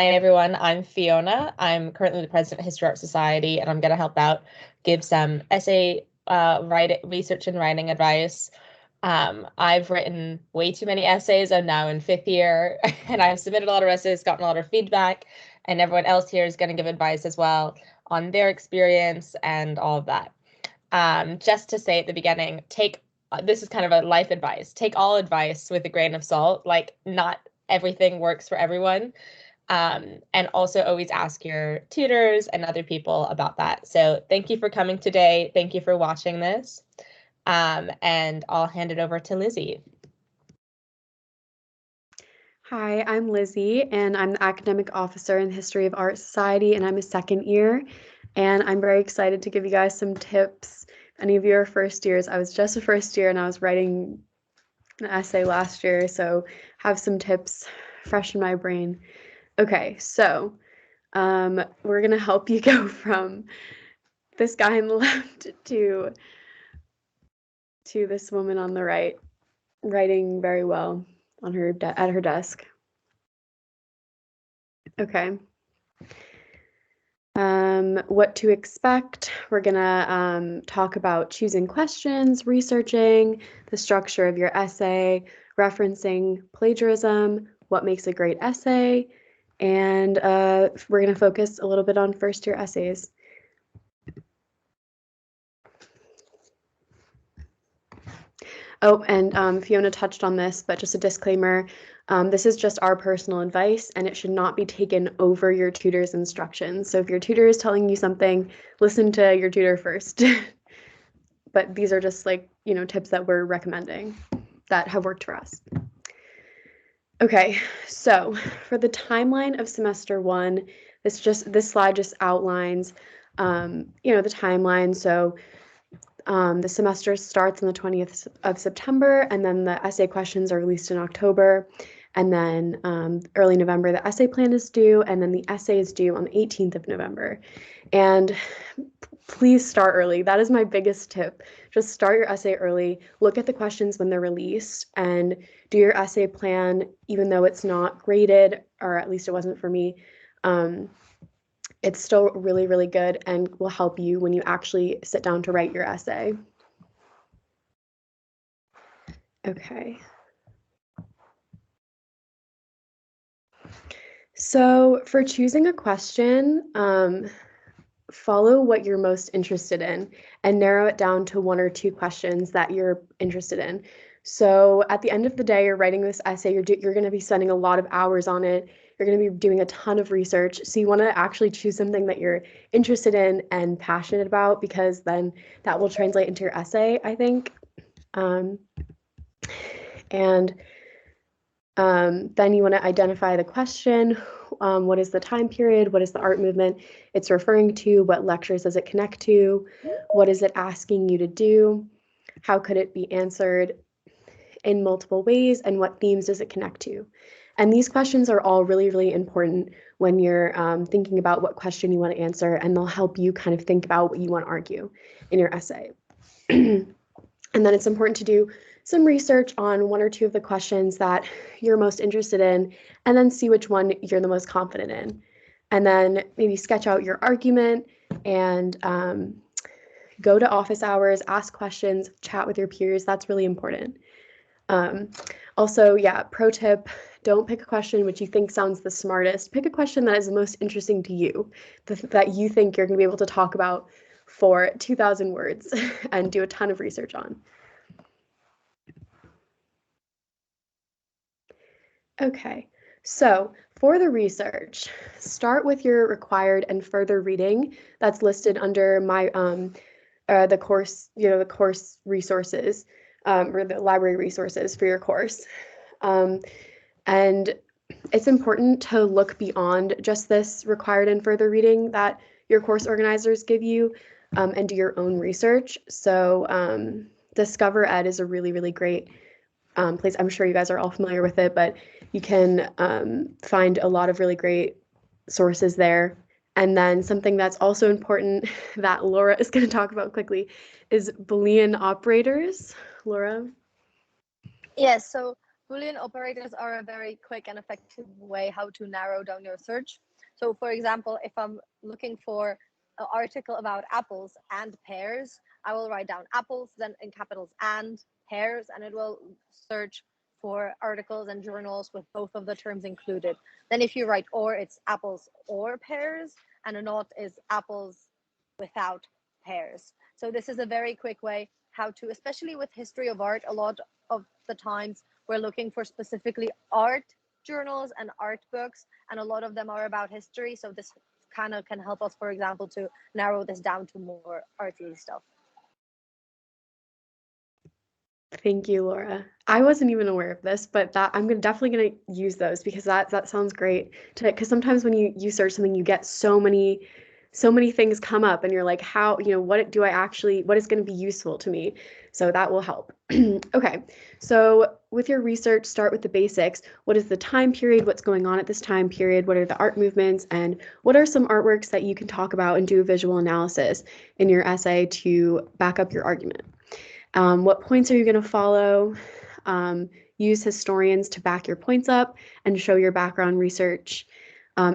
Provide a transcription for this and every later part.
Hi everyone, I'm Fiona. I'm currently the president of History Art Society, and I'm going to help out give some essay research and writing advice. I've written way too many essays. I'm now in 5th year, and I've submitted a lot of essays, gotten a lot of feedback, and everyone else here is going to give advice as well on their experience and all of that. Just to say at the beginning, this is kind of a life advice. Take all advice with a grain of salt. Like, not everything works for everyone. And also always ask your tutors and other people about that. So thank you for coming today. Thank you for watching this. And I'll hand it over to Lizzie. Hi, I'm Lizzie, and I'm the academic officer in the History of Art Society, and I'm a 2nd year. And I'm very excited to give you guys some tips. If any of you are first years, I was just a first year and I was writing an essay last year, so have some tips fresh in my brain. Okay, so we're gonna help you go from this guy on the left to this woman on the right, writing very well on her at her desk. Okay. What to expect. We're gonna talk about choosing questions, researching, the structure of your essay, referencing plagiarism, what makes a great essay, and we're gonna focus a little bit on first year essays. Oh, and Fiona touched on this, but just a disclaimer, this is just our personal advice and it should not be taken over your tutor's instructions. So if your tutor is telling you something, listen to your tutor first. But these are just tips that we're recommending that have worked for us. Okay, so for the timeline of semester 1, this slide just outlines, the timeline. So the semester starts on the 20th of September, and then the essay questions are released in October. And then early November, the essay plan is due, and then the essay is due on the 18th of November. And please start early. That is my biggest tip. Just start your essay early, look at the questions when they're released, and do your essay plan, even though it's not graded, or at least it wasn't for me. It's still really, really good and will help you when you actually sit down to write your essay. Okay. So for choosing a question, follow what you're most interested in and narrow it down to 1 or 2 questions that you're interested in. So at the end of the day, you're writing this essay, you're going to be spending a lot of hours on it. You're going to be doing a ton of research. So you want to actually choose something that you're interested in and passionate about, because then that will translate into your essay, I think. Then you want to identify the question. What is the time period? What is the art movement it's referring to? What lectures does it connect to? What is it asking you to do? How could it be answered in multiple ways? And what themes does it connect to? And these questions are all really, really important when you're thinking about what question you want to answer, and they'll help you kind of think about what you want to argue in your essay. And then it's important to do some research on 1 or 2 of the questions that you're most interested in, and then see which one you're the most confident in. And then maybe sketch out your argument and go to office hours, ask questions, chat with your peers. That's really important. Also, pro tip, don't pick a question which you think sounds the smartest. Pick a question that is the most interesting to you, that you think you're going to be able to talk about for 2,000 words and do a ton of research on. Okay, so for the research, start with your required and further reading that's listed under my the course, the course resources, or the library resources for your course. And it's important to look beyond just this required and further reading that your course organizers give you, and do your own research. So Discover Ed is a really, really great place. I'm sure you guys are all familiar with it, but you can find a lot of really great sources there. And then something that's also important that Laura is going to talk about quickly is Boolean operators. Laura? Yes, so Boolean operators are a very quick and effective way how to narrow down your search. So for example, if I'm looking for an article about apples and pears, I will write down apples, then in capitals and pears, and it will search for articles and journals with both of the terms included. Then if you write or, it's apples or pears, and a not is apples without pears. So this is a very quick way how to, especially with history of art, a lot of the times we're looking for specifically art journals and art books, and a lot of them are about history. So this kind of can help us, for example, to narrow this down to more arty stuff. Thank you, Laura. I wasn't even aware of this, but that I'm definitely gonna use those because that sounds great. Because sometimes when you search something, you get so many things come up, and you're like, how, what is going to be useful to me? So that will help. Okay, so with your research, start with the basics. What is the time period? What's going on at this time period? What are the art movements? And what are some artworks that you can talk about and do a visual analysis in your essay to back up your argument? What points are you going to follow? Use historians to back your points up and show your background research.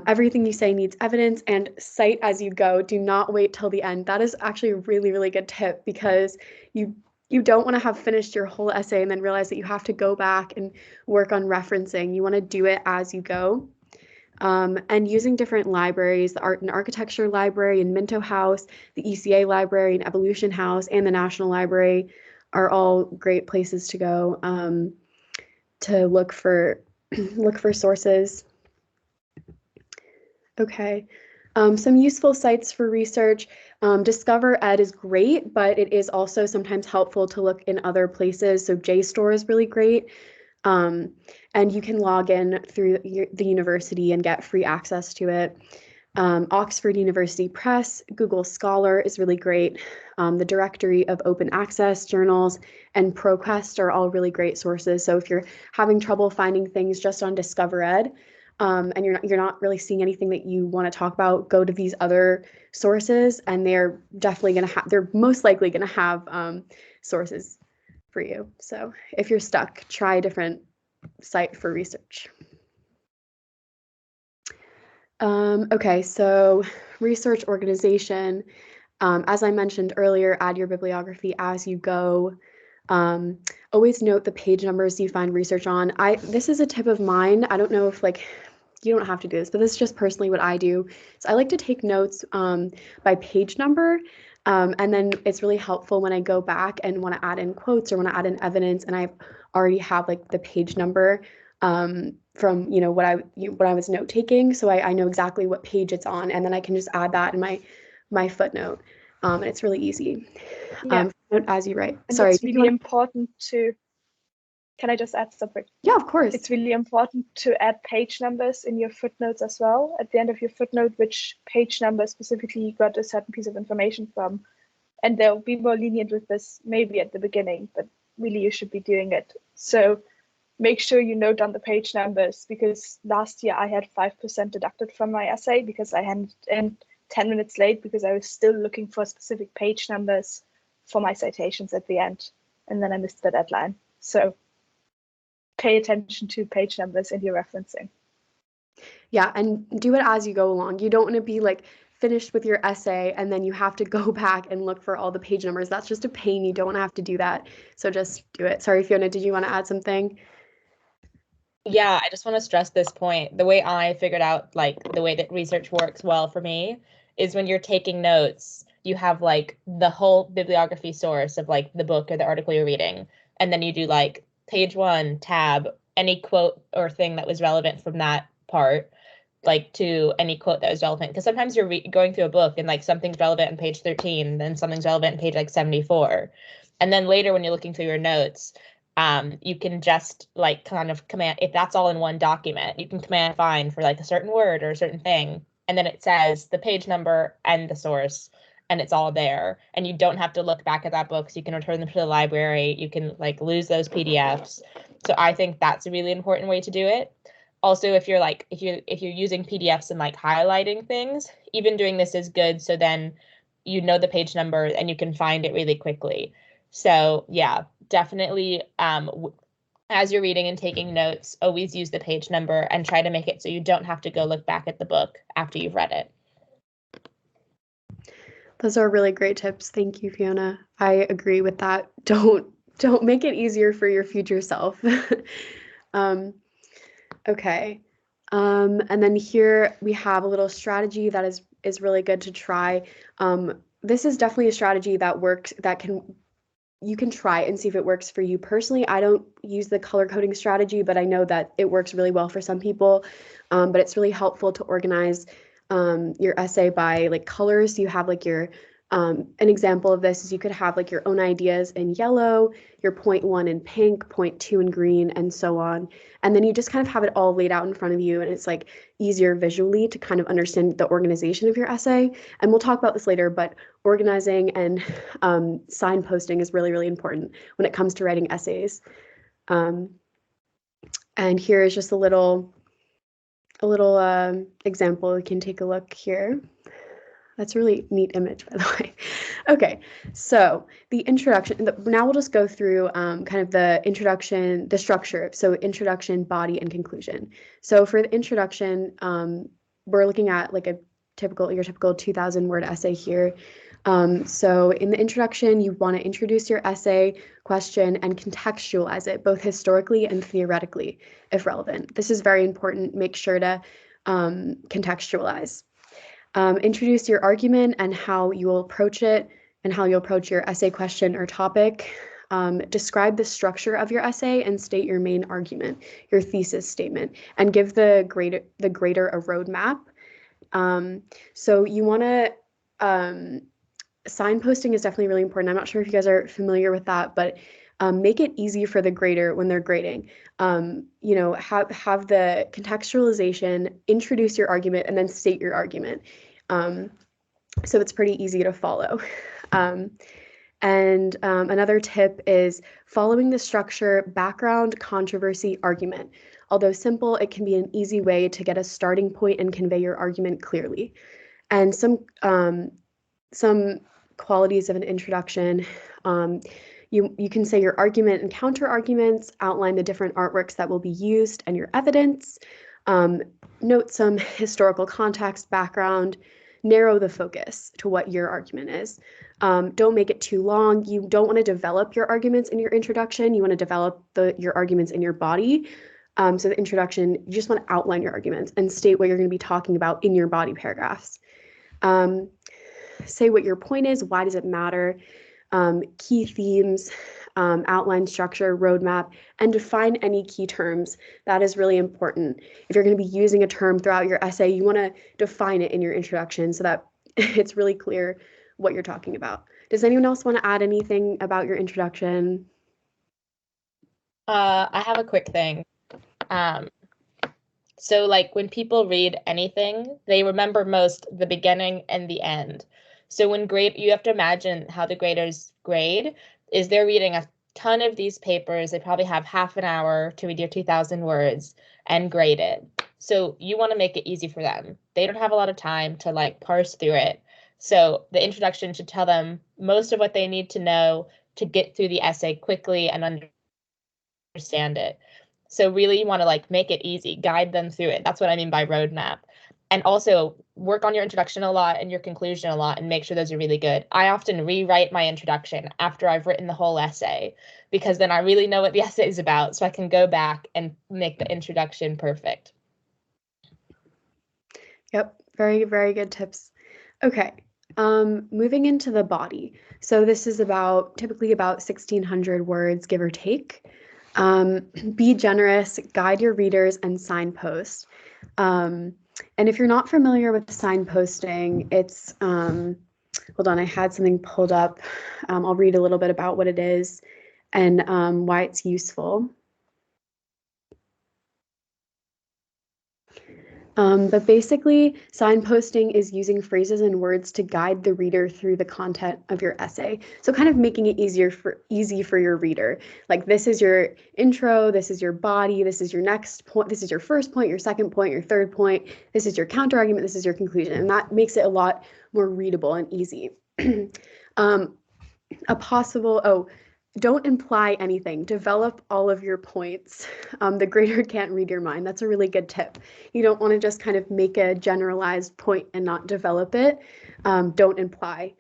Everything you say needs evidence, and cite as you go. Do not wait till the end. That is actually a really, really good tip, because you don't want to have finished your whole essay and then realize that you have to go back and work on referencing. You want to do it as you go. And using different libraries, the Art and Architecture Library in Minto House, the ECA Library in Evolution House, and the National Library are all great places to go to look for sources. Okay, some useful sites for research. Discover Ed is great, but it is also sometimes helpful to look in other places. So JSTOR is really great. And you can log in through the university and get free access to it. Oxford University Press, Google Scholar is really great. The Directory of Open Access Journals and ProQuest are all really great sources. So if you're having trouble finding things just on Discover Ed, and you're not really seeing anything that you want to talk about, go to these other sources, and they're most likely going to have sources for you. So if you're stuck, try a different site for research. Okay, so research organization. As I mentioned earlier, add your bibliography as you go. Always note the page numbers you find research on. This is a tip of mine. I don't know if you don't have to do this, but this is just personally what I do. So I like to take notes by page number. And then it's really helpful when I go back and want to add in quotes or want to add in evidence, and I already have the page number from what I was note taking, so I know exactly what page it's on, and then I can just add that in my footnote, and it's really easy. Yeah. Note as you write. And Sorry. it's really important to. Can I just add something? Yeah, of course. It's really important to add page numbers in your footnotes as well. At the end of your footnote, which page number specifically you got a certain piece of information from. And they'll be more lenient with this maybe at the beginning, but really you should be doing it. So make sure you note down the page numbers, because last year I had 5% deducted from my essay because I handed in 10 minutes late because I was still looking for specific page numbers for my citations at the end. And then I missed the deadline. So pay attention to page numbers in your referencing. Yeah, and do it as you go along. You don't want to be finished with your essay and then you have to go back and look for all the page numbers. That's just a pain. You don't want to have to do that. So just do it. Sorry, Fiona, did you want to add something? Yeah, I just want to stress this point. The way I figured out the way that research works well for me is when you're taking notes, you have the whole bibliography source of the book or the article you're reading, and then you do page 1 tab any quote or thing that was relevant from that part to any quote that was relevant, because sometimes you're going through a book and something's relevant on page 13, then something's relevant on page 74, and then later when you're looking through your notes, you can just kind of command, if that's all in one document, you can command find for a certain word or a certain thing, and then it says the page number and the source, and it's all there, and you don't have to look back at that book, so you can return them to the library. You can lose those PDFs. So I think that's a really important way to do it. Also, if you're if you're using PDFs and highlighting things, even doing this is good, so then you know the page number and you can find it really quickly. So yeah, definitely as you're reading and taking notes, always use the page number and try to make it so you don't have to go look back at the book after you've read it. Those are really great tips. Thank you, Fiona. I agree with that. Don't make it easier for your future self. Okay. And then here we have a little strategy that is really good to try. This is definitely a strategy that works, you can try and see if it works for you. Personally, I don't use the color coding strategy, but I know that it works really well for some people. But it's really helpful to organize your essay by like colors. So you have like your an example of this is you could have like your own ideas in yellow, your point 1 in pink, point 2 in green, and so on. And then you just kind of have it all laid out in front of you, and it's like easier visually to kind of understand the organization of your essay. And we'll talk about this later, but organizing and signposting is really, really important when it comes to writing essays. And here is just a little example. We can take a look here. That's a really neat image, by the way. Okay, so the introduction, now we'll just go through kind of the introduction, the structure. So introduction, body, and conclusion. So for the introduction, we're looking at like your typical 2,000 word essay here. So in the introduction, you want to introduce your essay, question, and contextualize it, both historically and theoretically, if relevant. This is very important. Make sure to contextualize. Introduce your argument and how you will approach it and how you'll approach your essay question or topic. Describe the structure of your essay and state your main argument, your thesis statement, and give the grader a roadmap. So you want to, signposting is definitely really important. I'm not sure if you guys are familiar with that, but make it easy for the grader when they're grading. Have the contextualization, introduce your argument, and then state your argument. So it's pretty easy to follow. Another tip is following the structure, background, controversy, argument. Although simple, it can be an easy way to get a starting point and convey your argument clearly. And some qualities of an introduction, you can say your argument and counter arguments, outline the different artworks that will be used and your evidence, note some historical context, background, narrow the focus to what your argument is. Don't make it too long. You don't want to develop your arguments in your introduction. You want to develop your arguments in your body. So the introduction, you just want to outline your arguments and state what you're going to be talking about in your body paragraphs. Say what your point is, why does it matter, key themes, outline structure, roadmap, and define any key terms. That is really important. If you're going to be using a term throughout your essay, you want to define it in your introduction so that it's really clear what you're talking about. Does anyone else want to add anything about your introduction? I have a quick thing. So like when people read anything, they remember most the beginning and the end. So when you have to imagine how the graders grade is they're reading a ton of these papers. They probably have half an hour to read your 2,000 words and grade it. So you want to make it easy for them. They don't have a lot of time to like parse through it. So the introduction should tell them most of what they need to know to get through the essay quickly and understand it. So really you want to like make it easy, guide them through it. That's what I mean by roadmap. And also work on your introduction a lot and your conclusion a lot and make sure those are really good. I often rewrite my introduction after I've written the whole essay because then I really know what the essay is about. So I can go back and make the introduction perfect. Yep, very, very good tips. Okay, moving into the body. So this is typically about 1,600 words, give or take. Be generous, guide your readers, and signpost. And if you're not familiar with signposting, it's, hold on, I had something pulled up. I'll read a little bit about what it is and why it's useful. But basically, signposting is using phrases and words to guide the reader through the content of your essay. So kind of making it easy for your reader. Like this is your intro, this is your body, this is your next point, this is your first point, your second point, your third point, this is your counter argument, this is your conclusion. And that makes it a lot more readable and easy. don't imply anything. Develop all of your points. The grader can't read your mind. That's a really good tip. You don't want to just kind of make a generalized point and not develop it. Don't imply.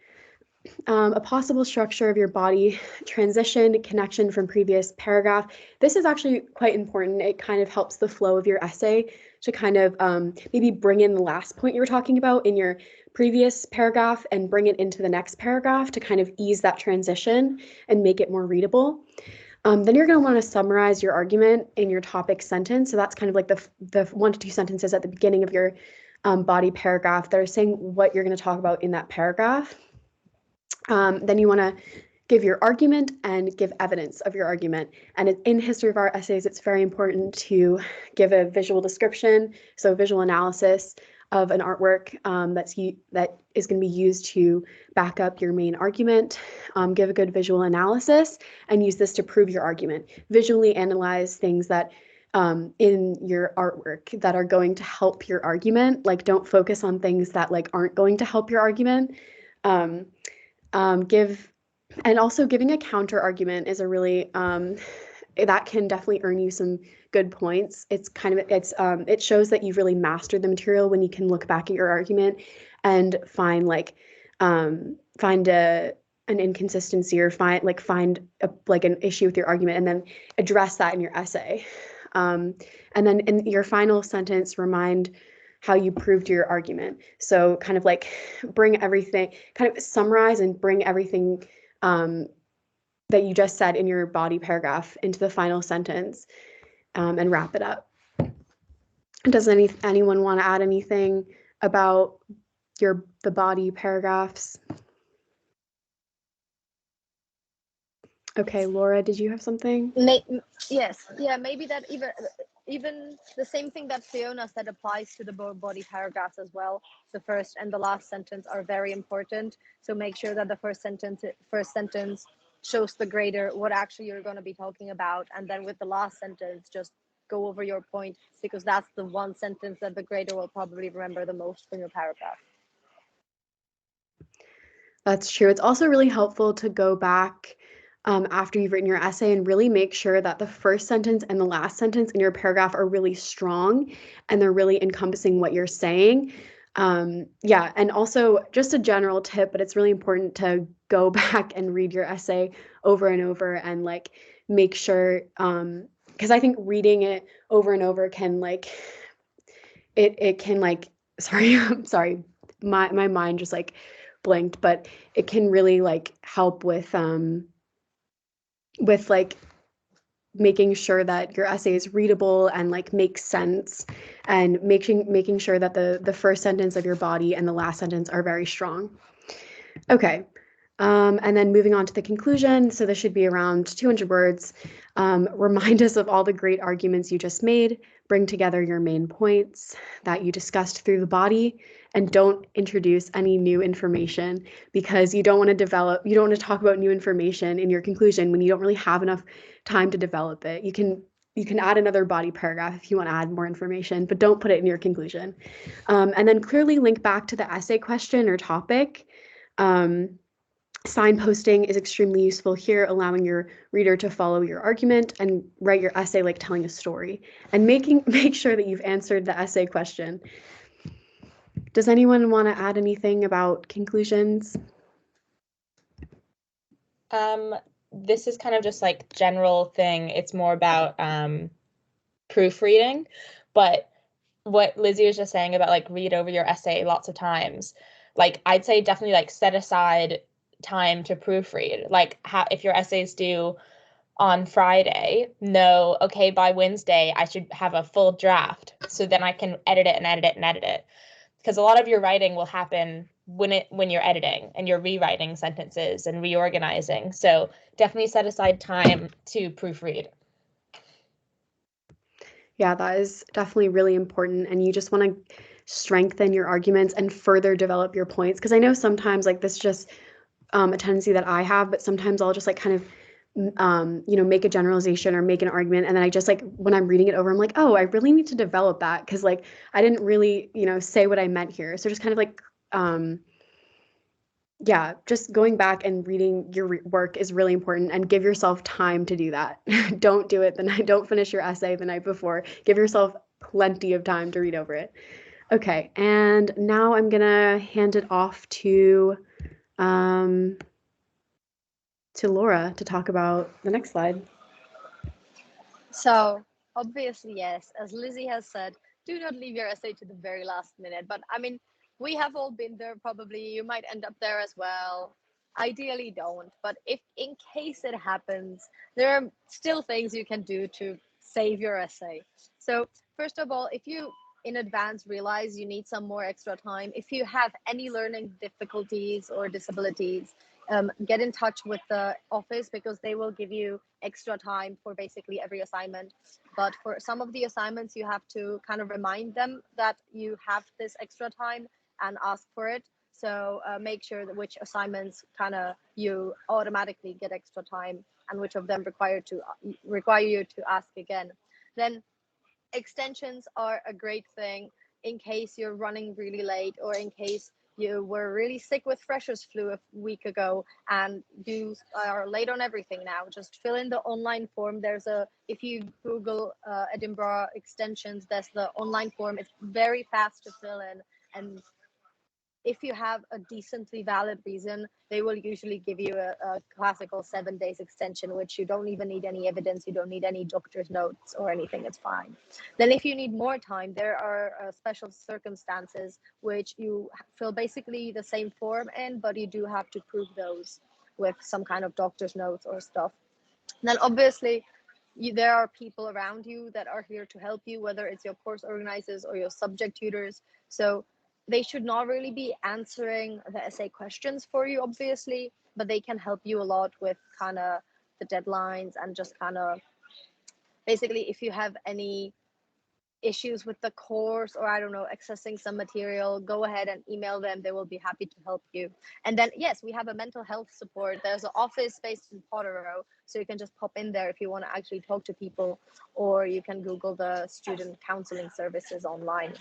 A possible structure of your body, transition, connection from previous paragraph. This is actually quite important. It kind of helps the flow of your essay to kind of maybe bring in the last point you were talking about in your previous paragraph and bring it into the next paragraph to kind of ease that transition and make it more readable. Then you're going to want to summarize your argument in your topic sentence. So that's kind of like the 1 to 2 sentences at the beginning of your body paragraph that are saying what you're going to talk about in that paragraph. Then you want to give your argument and give evidence of your argument. And in history of art essays, it's very important to give a visual description, so visual analysis of an artwork that is going to be used to back up your main argument. Give a good visual analysis and use this to prove your argument. Visually analyze things that in your artwork that are going to help your argument. Like, don't focus on things that like aren't going to help your argument. And also giving a counter argument is a really that can definitely earn you some good points. It's kind of it shows that you've really mastered the material when you can look back at your argument and find like an inconsistency or find an issue with your argument and then address that in your essay. And then in your final sentence, remind how you proved your argument. So kind of like bring everything, kind of summarize and bring everything that you just said in your body paragraph into the final sentence and wrap it up. Does anyone want to add anything about the body paragraphs? Okay, Laura, did you have something? Yes, yeah, maybe that even the same thing that Fiona said applies to the body paragraphs as well. The first and the last sentence are very important. So make sure that the first sentence shows the grader what actually you're going to be talking about. And then with the last sentence, just go over your point, because that's the one sentence that the grader will probably remember the most from your paragraph. That's true. It's also really helpful to go back after you've written your essay and really make sure that the first sentence and the last sentence in your paragraph are really strong and they're really encompassing what you're saying. Yeah, and also just a general tip, but it's really important to go back and read your essay over and over and like make sure, because I think reading it over and over can like, it can like, sorry, I'm sorry, my mind just like blanked, but it can really like help with like making sure that your essay is readable and like makes sense, and making sure that the first sentence of your body and the last sentence are very strong. Okay, and then moving on to the conclusion. So this should be around 200 words. Remind us of all the great arguments you just made. Bring together your main points that you discussed through the body, and don't introduce any new information, because you don't want to talk about new information in your conclusion when you don't really have enough time to develop it. You can add another body paragraph if you want to add more information, but don't put it in your conclusion. And then clearly link back to the essay question or topic. Signposting is extremely useful here, allowing your reader to follow your argument and write your essay like telling a story, and make sure that you've answered the essay question. Does anyone want to add anything about conclusions? This is kind of just like general thing. It's more about proofreading, but what Lizzie was just saying about like read over your essay lots of times, like I'd say definitely like set aside time to proofread. Like if your essay is due on Friday, know, okay, by Wednesday I should have a full draft, so then I can edit it and edit it and edit it. Because a lot of your writing will happen when you're editing and you're rewriting sentences and reorganizing. So definitely set aside time to proofread. Yeah, that is definitely really important, and you just want to strengthen your arguments and further develop your points, because I know sometimes like this just a tendency that I have, but sometimes I'll just like kind of make a generalization or make an argument, and then I just like when I'm reading it over, I'm like, oh, I really need to develop that, because like I didn't really say what I meant here. So just kind of like Yeah, just going back and reading your work is really important, and give yourself time to do that. Don't do it the night, don't finish your essay the night before. Give yourself plenty of time to read over it. Okay, and now I'm gonna hand it off to Laura to talk about the next slide. So obviously, yes, as Lizzie has said, do not leave your essay to the very last minute. But I mean, we have all been there probably. You might end up there as well. Ideally, don't. But if in case it happens, there are still things you can do to save your essay. So first of all, if you in advance realize you need some more extra time, if you have any learning difficulties or disabilities, get in touch with the office because they will give you extra time for basically every assignment. But for some of the assignments, you have to kind of remind them that you have this extra time and ask for it. So make sure that which assignments kind of you automatically get extra time and which of them require you to ask again. Then extensions are a great thing in case you're running really late or in case you were really sick with freshers flu a week ago and you are late on everything now. Just fill in the online form. If you Google Edinburgh extensions, there's the online form. It's very fast to fill in, and if you have a decently valid reason, they will usually give you a classical 7 days extension, which you don't even need any evidence. You don't need any doctor's notes or anything. It's fine. Then if you need more time, there are special circumstances which you fill basically the same form in, but you do have to prove those with some kind of doctor's notes or stuff. And then obviously, there are people around you that are here to help you, whether it's your course organizers or your subject tutors. So they should not really be answering the essay questions for you, obviously, but they can help you a lot with kind of the deadlines and just kind of basically if you have any issues with the course or I don't know, accessing some material, go ahead and email them. They will be happy to help you. And then, yes, we have a mental health support. There's an office based in Potterrow, so you can just pop in there if you want to actually talk to people, or you can Google the student counseling services online.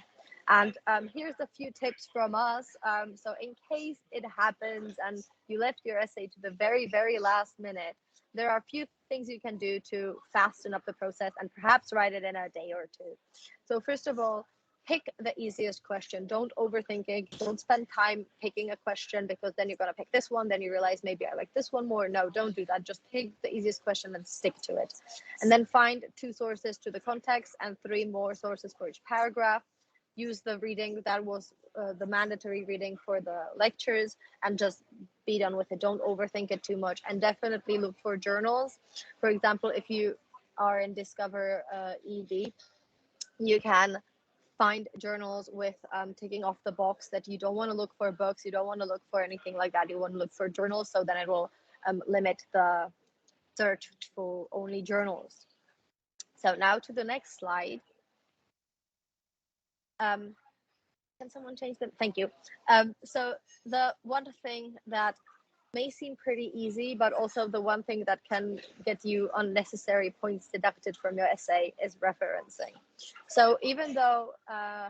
And here's a few tips from us. So in case it happens and you left your essay to the very, very last minute, there are a few things you can do to fasten up the process and perhaps write it in a day or two. So first of all, pick the easiest question. Don't overthink it. Don't spend time picking a question because then you're going to pick this one. Then you realize maybe I like this one more. No, don't do that. Just pick the easiest question and stick to it. And then find 2 sources to the context and 3 more sources for each paragraph. Use the reading that was the mandatory reading for the lectures and just be done with it. Don't overthink it too much, and definitely look for journals. For example, if you are in Discover ED, you can find journals with ticking off the box that you don't want to look for books, you don't want to look for anything like that, you want to look for journals, so then it will limit the search for only journals. So now to the next slide. Can someone change them? Thank you. So the one thing that may seem pretty easy, but also the one thing that can get you unnecessary points deducted from your essay is referencing. So even though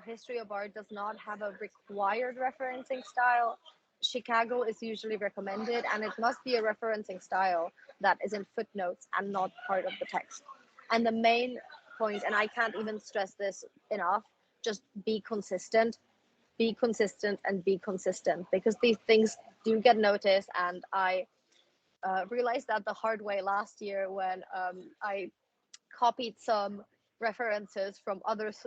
History of Art does not have a required referencing style, Chicago is usually recommended, and it must be a referencing style that is in footnotes and not part of the text. And the main point, and I can't even stress this enough, just be consistent. Be consistent and be consistent, because these things do get noticed. And I realized that the hard way last year when I copied some references from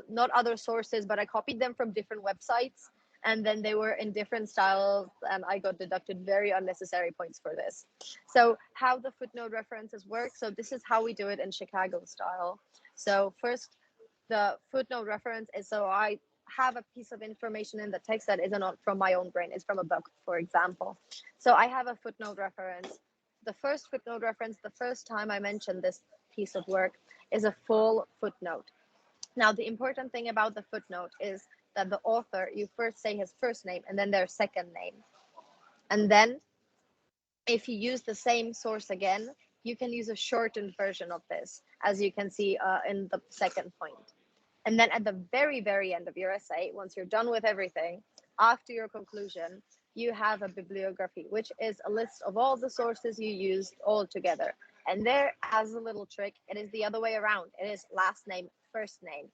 not other sources, but I copied them from different websites, and then they were in different styles, and I got deducted very unnecessary points for this. So how the footnote references work. So this is how we do it in Chicago style. So first, the footnote reference is, so I have a piece of information in the text that isn't from my own brain, it's from a book, for example. So I have a footnote reference. The first footnote reference, the first time I mentioned this piece of work, is a full footnote. Now, the important thing about the footnote is that the author, you first say his first name and then their second name. And then if you use the same source again, you can use a shortened version of this, as you can see in the second point. And then at the very, very end of your essay, once you're done with everything, after your conclusion, you have a bibliography, which is a list of all the sources you used all together. And there, as a little trick, it is the other way around. It is last name, first name.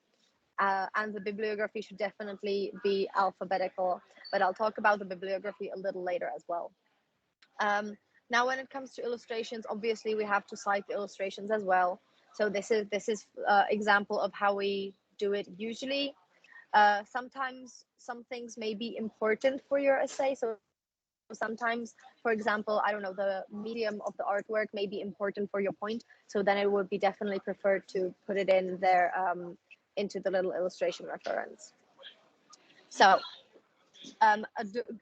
And the bibliography should definitely be alphabetical, but I'll talk about the bibliography a little later as well. Now, when it comes to illustrations, obviously we have to cite the illustrations as well. So this is example of how we do it usually. Sometimes some things may be important for your essay. So sometimes, for example, I don't know, the medium of the artwork may be important for your point. So then it would be definitely preferred to put it in there into the little illustration reference. So an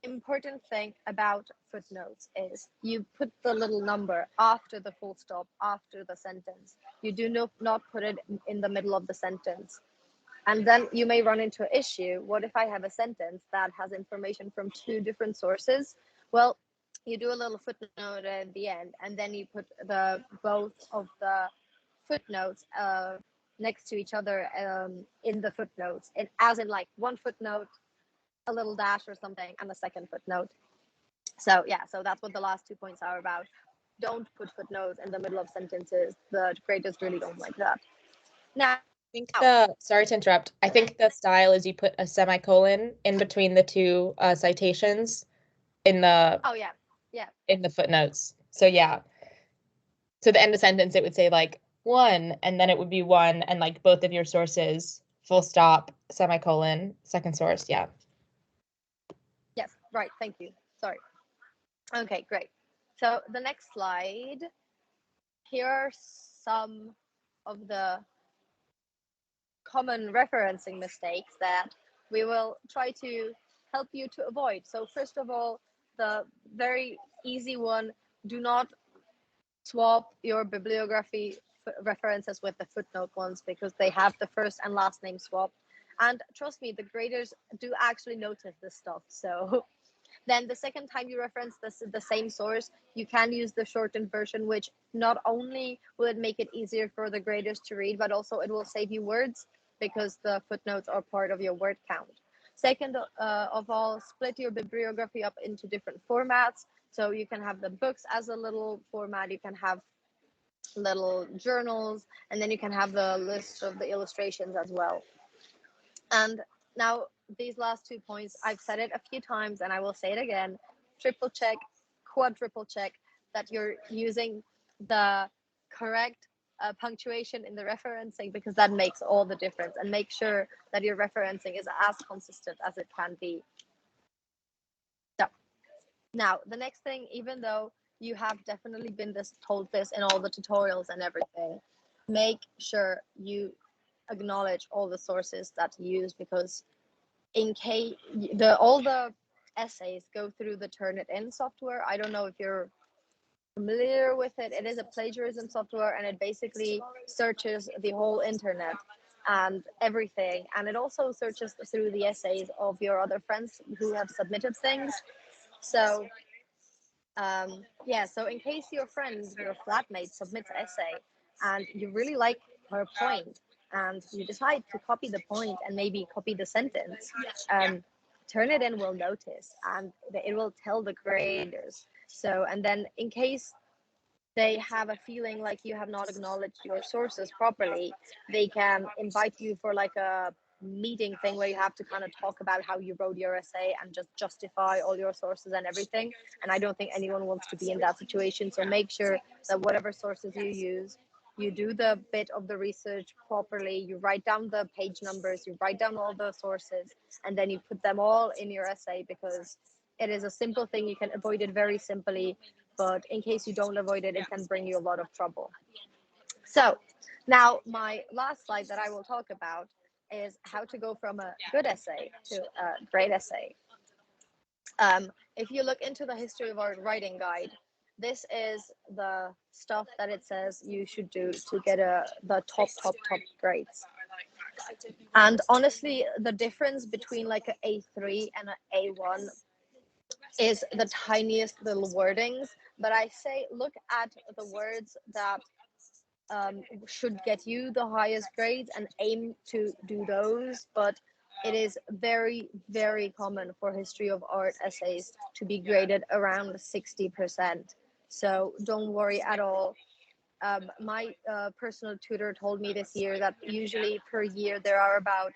important thing about footnotes is you put the little number after the full stop, after the sentence. You do not put it in the middle of the sentence. And then you may run into an issue. What if I have a sentence that has information from two different sources? Well, you do a little footnote at the end, and then you put both of the footnotes next to each other in the footnotes, as in like one footnote, a little dash or something, and a second footnote. So yeah, so that's what the last 2 points are about. Don't put footnotes in the middle of sentences. The graders really don't like that. Now, sorry to interrupt. I think the style is you put a semicolon in between the two citations in the in the footnotes. So yeah. So the end of sentence, it would say like one, and then it would be one, and like both of your sources, full stop, semicolon, second source. Yeah. Yes, right. Thank you. Sorry. Okay, great. So the next slide. Here are some of the common referencing mistakes that we will try to help you to avoid. So first of all, the very easy one, do not swap your bibliography references with the footnote ones, because they have the first and last name swapped. And trust me, the graders do actually notice this stuff. So then the second time you reference the same source, you can use the shortened version, which not only will it make it easier for the graders to read, but also it will save you words, because the footnotes are part of your word count. Second of all, split your bibliography up into different formats. So you can have the books as a little format, you can have little journals, and then you can have the list of the illustrations as well. And now these last 2 points, I've said it a few times and I will say it again, triple check, quadruple check that you're using the correct punctuation in the referencing, because that makes all the difference, and make sure that your referencing is as consistent as it can be. So now the next thing, even though you have definitely been told this in all the tutorials and everything, make sure you acknowledge all the sources that you use, because in case all the essays go through the Turnitin software. I don't know if you're familiar with it. It is a plagiarism software, and it basically searches the whole internet and everything, and it also searches through the essays of your other friends who have submitted things. So yeah, so in case your friend, your flatmate, submits an essay and you really like her point, and you decide to copy the point and maybe copy the sentence, Turnitin will notice, and it will tell the graders. So, and then in case they have a feeling like you have not acknowledged your sources properly, they can invite you for like a meeting thing where you have to kind of talk about how you wrote your essay and just justify all your sources and everything. And I don't think anyone wants to be in that situation. So make sure that whatever sources you use, you do the bit of the research properly, you write down the page numbers, you write down all the sources, and then you put them all in your essay, because it is a simple thing. You can avoid it very simply, but in case you don't avoid it, it can bring you a lot of trouble. So now my last slide that I will talk about is how to go from a good essay to a great essay. If you look into the history of our writing guide, this is the stuff that it says you should do to get the top grades. And honestly, the difference between like an A3 and an A1 is the tiniest little wordings, but I say look at the words that should get you the highest grades and aim to do those. But it is very, very common for history of art essays to be graded around 60%. So don't worry at all. My personal tutor told me this year that usually per year there are about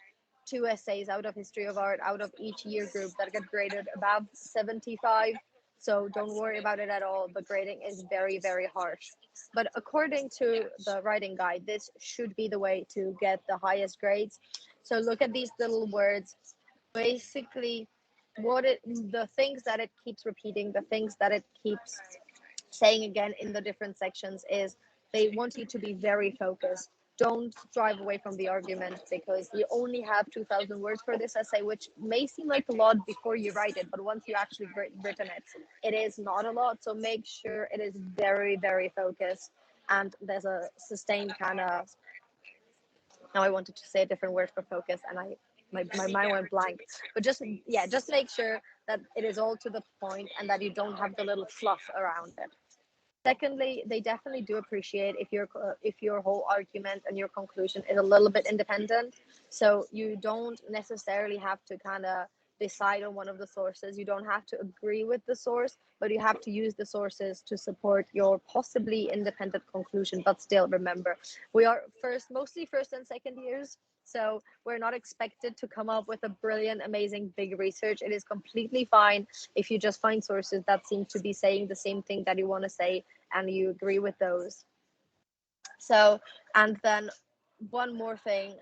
2 essays out of history of art out of each year group that get graded above 75. So don't worry about it at all. The grading is very, very harsh. But according to the writing guide, this should be the way to get the highest grades. So look at these little words. Basically, the things that it keeps repeating, the things that it keeps saying again in the different sections is they want you to be very focused. Don't drive away from the argument because you only have 2,000 words for this essay, which may seem like a lot before you write it, but once you actually written it, it is not a lot. So make sure it is very, very focused and there's a sustained kind of, now I wanted to say a different word for focus and my mind went blank, but just make sure that it is all to the point and that you don't have the little fluff around it. Secondly, they definitely do appreciate if your whole argument and your conclusion is a little bit independent. So you don't necessarily have to kind of decide on one of the sources. You don't have to agree with the source, but you have to use the sources to support your possibly independent conclusion. But still, remember, we are mostly first and second years. So we're not expected to come up with a brilliant, amazing, big research. It is completely fine if you just find sources that seem to be saying the same thing that you want to say and you agree with those. So, and then one more thing,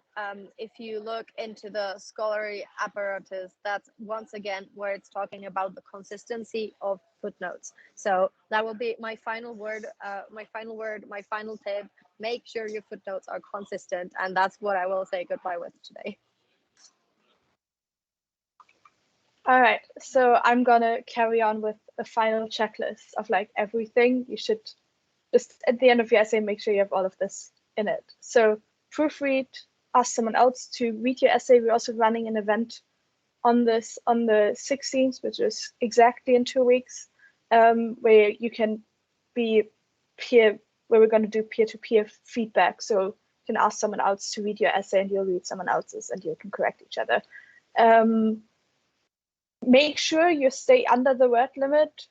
if you look into the scholarly apparatus, that's once again where it's talking about the consistency of footnotes. So that will be my final word, my final tip. Make sure your footnotes are consistent, and that's what I will say goodbye with today. All right, so I'm gonna carry on with a final checklist of like everything you should just at the end of your essay, make sure you have all of this in it. So proofread, ask someone else to read your essay. We're also running an event on this on the 16th, which is exactly in 2 weeks, where you can be where we're going to do peer-to-peer feedback. So you can ask someone else to read your essay and you'll read someone else's and you can correct each other. Make sure you stay under the word limit.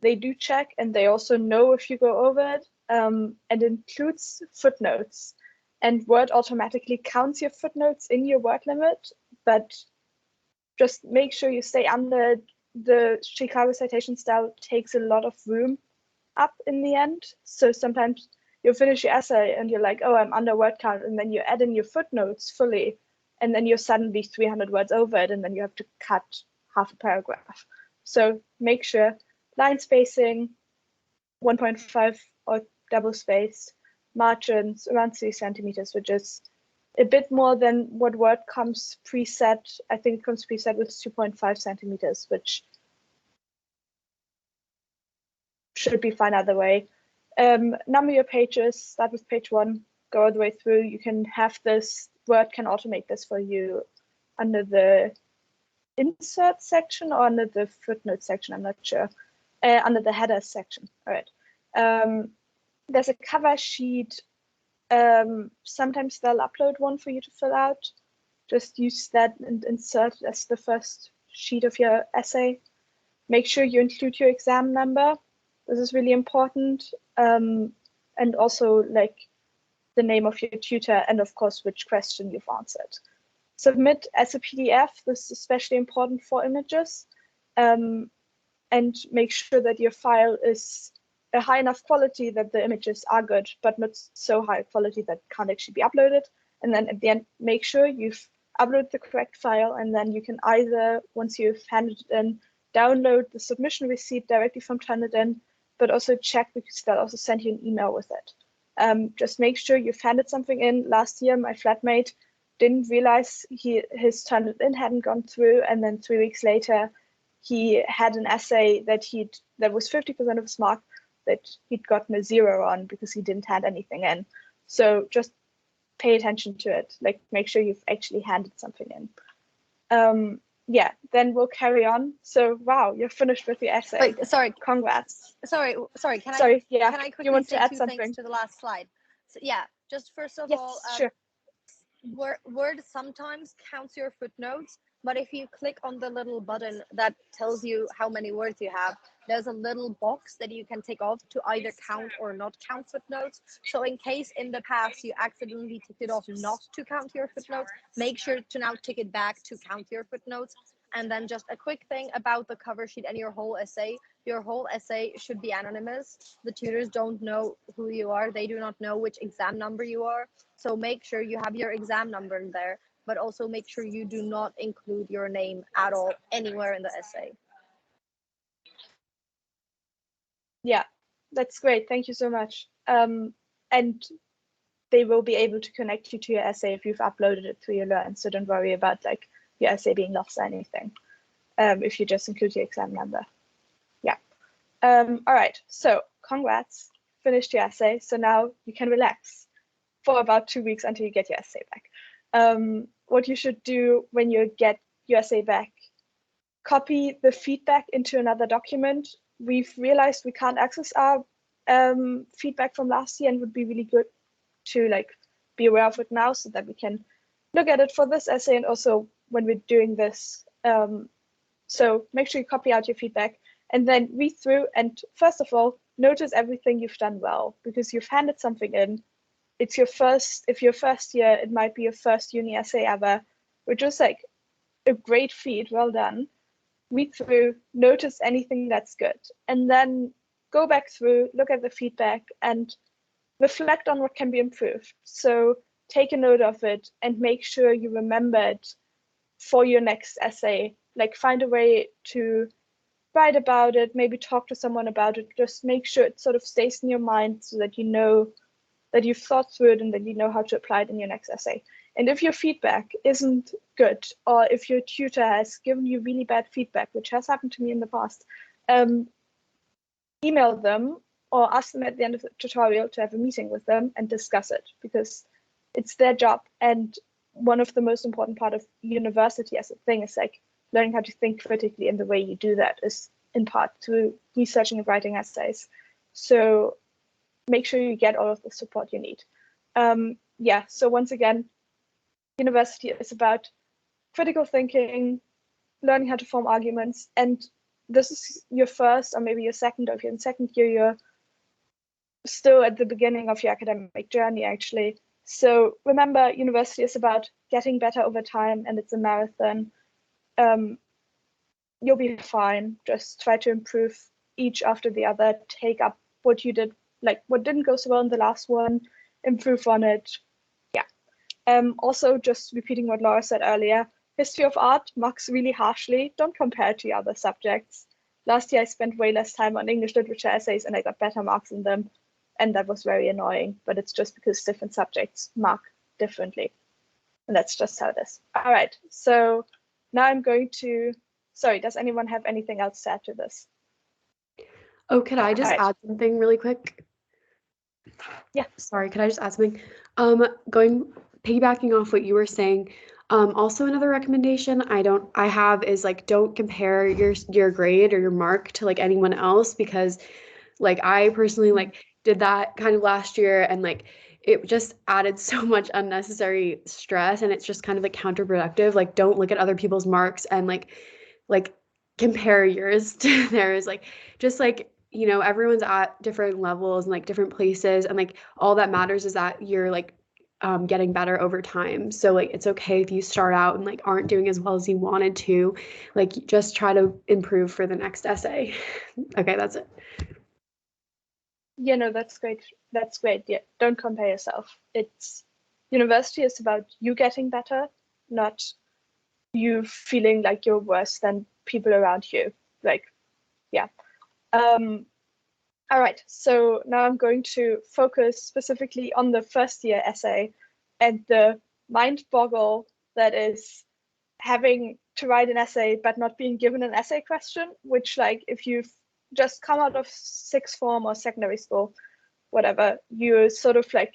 They do check and they also know if you go over it, and includes footnotes. And Word automatically counts your footnotes in your word limit, but just make sure you stay under. The Chicago citation style takes a lot of room up in the end. So sometimes you finish your essay and you're like, oh, I'm under word count, and then you add in your footnotes fully, and then you're suddenly 300 words over it, and then you have to cut half a paragraph. So make sure line spacing, 1.5 or double spaced, margins around 3 centimeters, which is a bit more than what Word comes preset. I think it comes preset with 2.5 centimeters, which should be fine either way. Number your pages, start with page 1, go all the way through. You can have this, Word can automate this for you under the insert section or under the footnote section, I'm not sure. Under the header section. All right. There's a cover sheet. Sometimes they'll upload one for you to fill out. Just use that and insert it as the first sheet of your essay. Make sure you include your exam number. This is really important. And also like the name of your tutor and of course which question you've answered. Submit as a PDF. This is especially important for images. And make sure that your file is a high enough quality that the images are good, but not so high quality that can't actually be uploaded. And then at the end, make sure you've uploaded the correct file, and then you can either, once you've handed it in, download the submission receipt directly from Turnitin, but also check because they'll also send you an email with it. Just make sure you've handed something in. Last year, my flatmate didn't realize his Turnitin hadn't gone through, and then 3 weeks later, he had an essay that was 50% of his mark that he'd gotten a 0 on because he didn't hand anything in. So just pay attention to it. Like make sure you've actually handed something in. Yeah, then we'll carry on. So wow, you're finished with your essay. Wait, sorry. Congrats. Sorry. Can Yeah. I quickly you want say to add two something things to the last slide? So yeah, just first of yes, all, sure. Word sometimes counts your footnotes, but if you click on the little button that tells you how many words you have, there's a little box that you can tick off to either count or not count footnotes. So in case in the past you accidentally ticked it off not to count your footnotes, make sure to now tick it back to count your footnotes. And then just a quick thing about the cover sheet and your whole essay. Your whole essay should be anonymous. The tutors don't know who you are. They do not know which exam number you are. So make sure you have your exam number in there, but also make sure you do not include your name at all anywhere in the essay. Yeah, that's great. Thank you so much. And they will be able to connect you to your essay if you've uploaded it through your Learn. So don't worry about like your essay being lost or anything. If you just include your exam number. Yeah. All right. So congrats, finished your essay. So now you can relax for about 2 weeks until you get your essay back. What you should do when you get your essay back, copy the feedback into another document. We've realized we can't access our feedback from last year, and it would be really good to like be aware of it now so that we can look at it for this essay and also when we're doing this. So make sure you copy out your feedback and then read through, and first of all, notice everything you've done well, because you've handed something in. It's your first, if you're first year, it might be your first uni essay ever, which is like a great feat, well done. Read through, notice anything that's good, and then go back through, look at the feedback and reflect on what can be improved. So take a note of it and make sure you remember it for your next essay. Like find a way to write about it, maybe talk to someone about it, just make sure it sort of stays in your mind so that you know that you've thought through it and that you know how to apply it in your next essay. And if your feedback isn't good, or if your tutor has given you really bad feedback, which has happened to me in the past, email them or ask them at the end of the tutorial to have a meeting with them and discuss it, because it's their job. And one of the most important part of university as a thing is like learning how to think critically, and the way you do that is in part through researching and writing essays. So make sure you get all of the support you need. Yeah, so once again, university is about critical thinking, learning how to form arguments, and this is your first or maybe your second, or if you're in second year, you're still at the beginning of your academic journey actually. So remember, university is about getting better over time, and it's a marathon. You'll be fine. Just try to improve each after the other, take up what you did, like what didn't go so well in the last one, improve on it. Yeah. Also, just repeating what Laura said earlier, history of art marks really harshly. Don't compare it to other subjects. Last year, I spent way less time on English literature essays and I got better marks in them. And that was very annoying, but it's just because different subjects mark differently. And that's just how it is. All right, so now I'm going to, sorry, does anyone have anything else to add to this? Oh, could I just add something really quick? Yeah. Sorry, could I just add something? Piggybacking off what you were saying, also another recommendation I have is like, don't compare your grade or your mark to like anyone else, because like I personally like did that kind of last year, and like it just added so much unnecessary stress, and it's just kind of like counterproductive. Like don't look at other people's marks and like compare yours to theirs. Like just like, you know, everyone's at different levels and like different places, and like all that matters is that you're like getting better over time. So like it's okay if you start out and like aren't doing as well as you wanted to, like just try to improve for the next essay. Okay, that's it. Yeah, no, that's great. That's great. Yeah, don't compare yourself. It's university is about you getting better, not you feeling like you're worse than people around you. Like, yeah. All right, so now I'm going to focus specifically on the first year essay and the mind boggle that is having to write an essay but not being given an essay question, which like if you've just come out of sixth form or secondary school, whatever, you sort of like,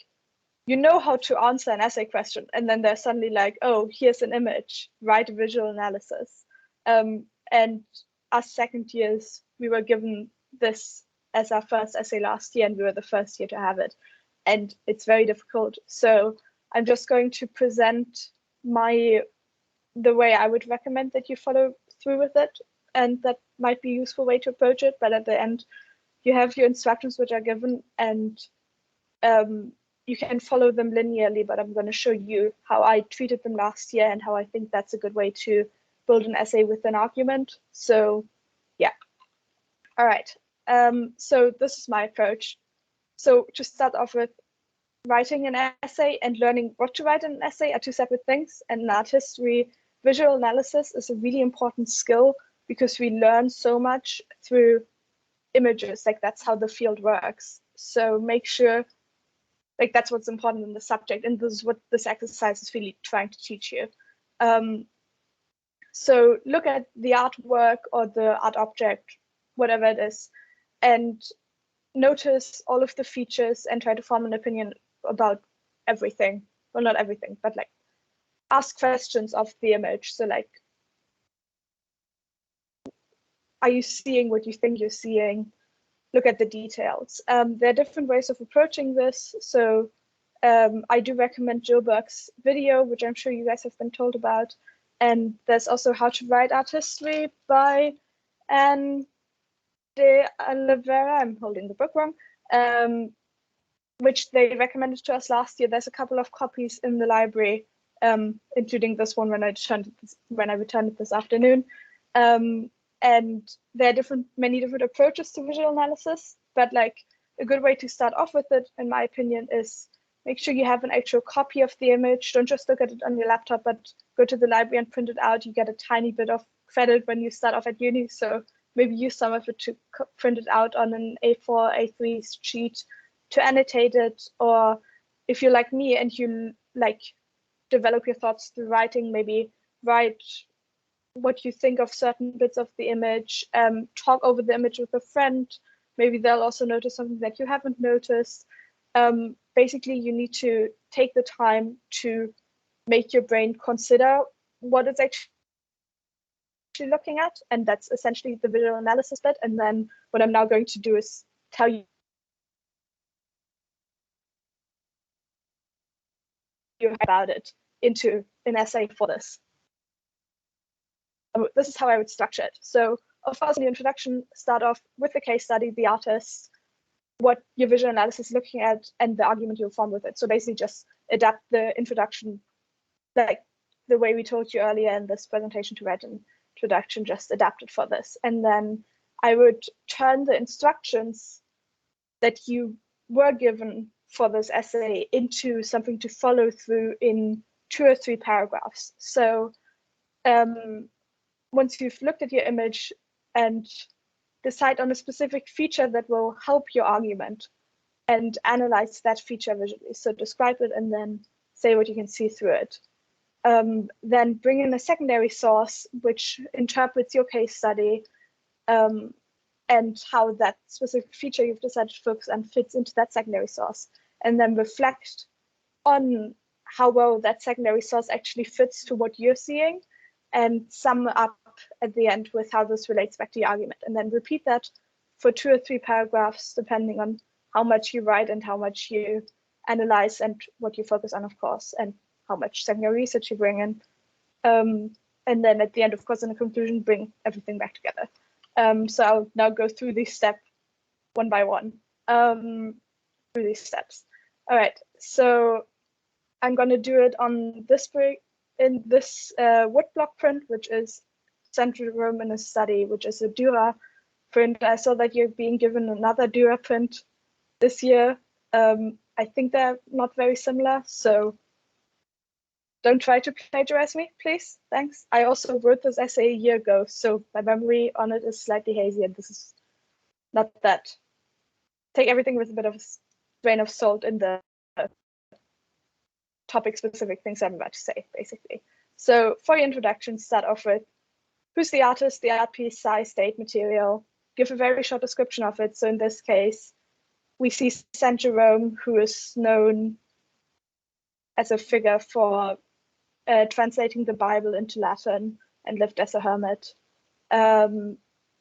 you know how to answer an essay question, and then they're suddenly like, oh, here's an image, write a visual analysis. And us second years, we were given this as our first essay last year, and we were the first year to have it. And it's very difficult. So I'm just going to present the way I would recommend that you follow through with it, and that might be a useful way to approach it. But at the end, you have your instructions which are given, and you can follow them linearly, but I'm going to show you how I treated them last year and how I think that's a good way to build an essay with an argument. So yeah. All right. So this is my approach. So to start off with, writing an essay and learning what to write in an essay are two separate things. And in art history, visual analysis is a really important skill because we learn so much through images. Like, that's how the field works. So make sure, like, that's what's important in the subject. And this is what this exercise is really trying to teach you. So look at the artwork or the art object, whatever it is, and notice all of the features and try to form an opinion about everything. Well, not everything, but like ask questions of the image. So like, are you seeing what you think you're seeing? Look at the details. There are different ways of approaching this. So I do recommend Jill Burke's video, which I'm sure you guys have been told about. And there's also How to Write Art History by Anne de Oliveira. I'm holding the book wrong. Which they recommended to us last year. There's a couple of copies in the library, including this one when I returned it this afternoon. And there are many different approaches to visual analysis, but like a good way to start off with it, in my opinion, is make sure you have an actual copy of the image. Don't just look at it on your laptop, but go to the library and print it out. You get a tiny bit of credit when you start off at uni, so maybe use some of it to print it out on an A4, A3 sheet to annotate it. Or if you're like me and you like develop your thoughts through writing, maybe write what you think of certain bits of the image, talk over the image with a friend. Maybe they'll also notice something that you haven't noticed. Basically, you need to take the time to make your brain consider what it's actually looking at, and that's essentially the visual analysis bit. And then what I'm now going to do is tell you about it into an essay for this. This is how I would structure it. So of course, in the introduction, start off with the case study, the artist, what your visual analysis is looking at, and the argument you'll form with it. So basically just adapt the introduction, like the way we told you earlier in this presentation to write an introduction, just adapt it for this. And then I would turn the instructions that you were given for this essay into something to follow through in 2 or 3 paragraphs. So once you've looked at your image and decide on a specific feature that will help your argument and analyze that feature visually. So describe it and then say what you can see through it. Then bring in a secondary source which interprets your case study and how that specific feature you've decided to focus on fits into that secondary source. And then reflect on how well that secondary source actually fits to what you're seeing, and sum up at the end with how this relates back to your argument. And then repeat that for 2 or 3 paragraphs, depending on how much you write and how much you analyze and what you focus on, of course, and how much secondary research you bring in. And then at the end, of course, in the conclusion, bring everything back together. So I'll now go through these steps one by one, through these steps. All right, so I'm going to do it on this break in this woodblock print, which is Central Rome in a Study, which is a Dürer print. I saw that you're being given another Dürer print this year. I think they're not very similar, so don't try to plagiarize me, please. Thanks. I also wrote this essay a year ago, so my memory on it is slightly hazy, and this is not that. Take everything with a bit of a grain of salt in the topic-specific things I'm about to say, basically. So for your introduction, start off with who's the artist, the art piece, size, date, material. Give a very short description of it. So in this case, we see Saint Jerome, who is known as a figure for translating the Bible into Latin and lived as a hermit.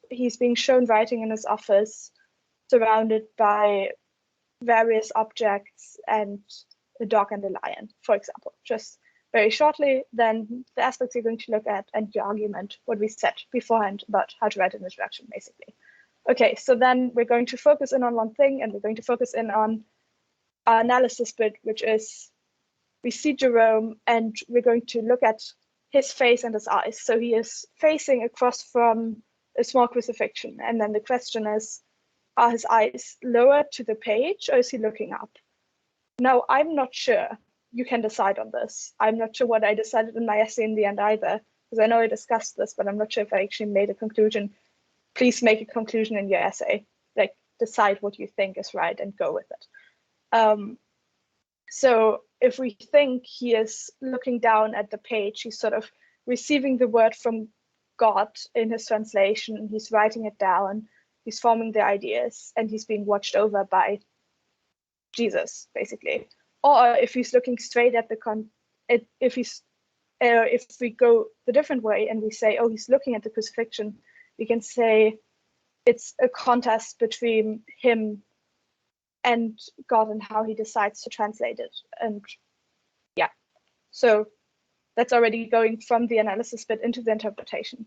He's being shown writing in his office, surrounded by various objects and the dog and the lion, for example, just very shortly, then the aspects you're going to look at and your argument, what we said beforehand about how to write an introduction, basically. Okay, so then we're going to focus in on one thing, and we're going to focus in on our analysis bit, which is we see Jerome, and we're going to look at his face and his eyes. So he is facing across from a small crucifixion, and then the question is, are his eyes lower to the page, or is he looking up? Now, I'm not sure. You can decide on this. I'm not sure what I decided in my essay in the end either, because I know I discussed this, but I'm not sure if I actually made a conclusion. Please make a conclusion in your essay. Like, decide what you think is right and go with it. So if we think he is looking down at the page, he's sort of receiving the word from God in his translation, he's writing it down, he's forming the ideas, and he's being watched over by Jesus, basically. Or if he's looking straight at the if we go the different way and we say, oh, he's looking at the crucifixion, we can say it's a contest between him and God and how he decides to translate it. And yeah, so that's already going from the analysis bit into the interpretation.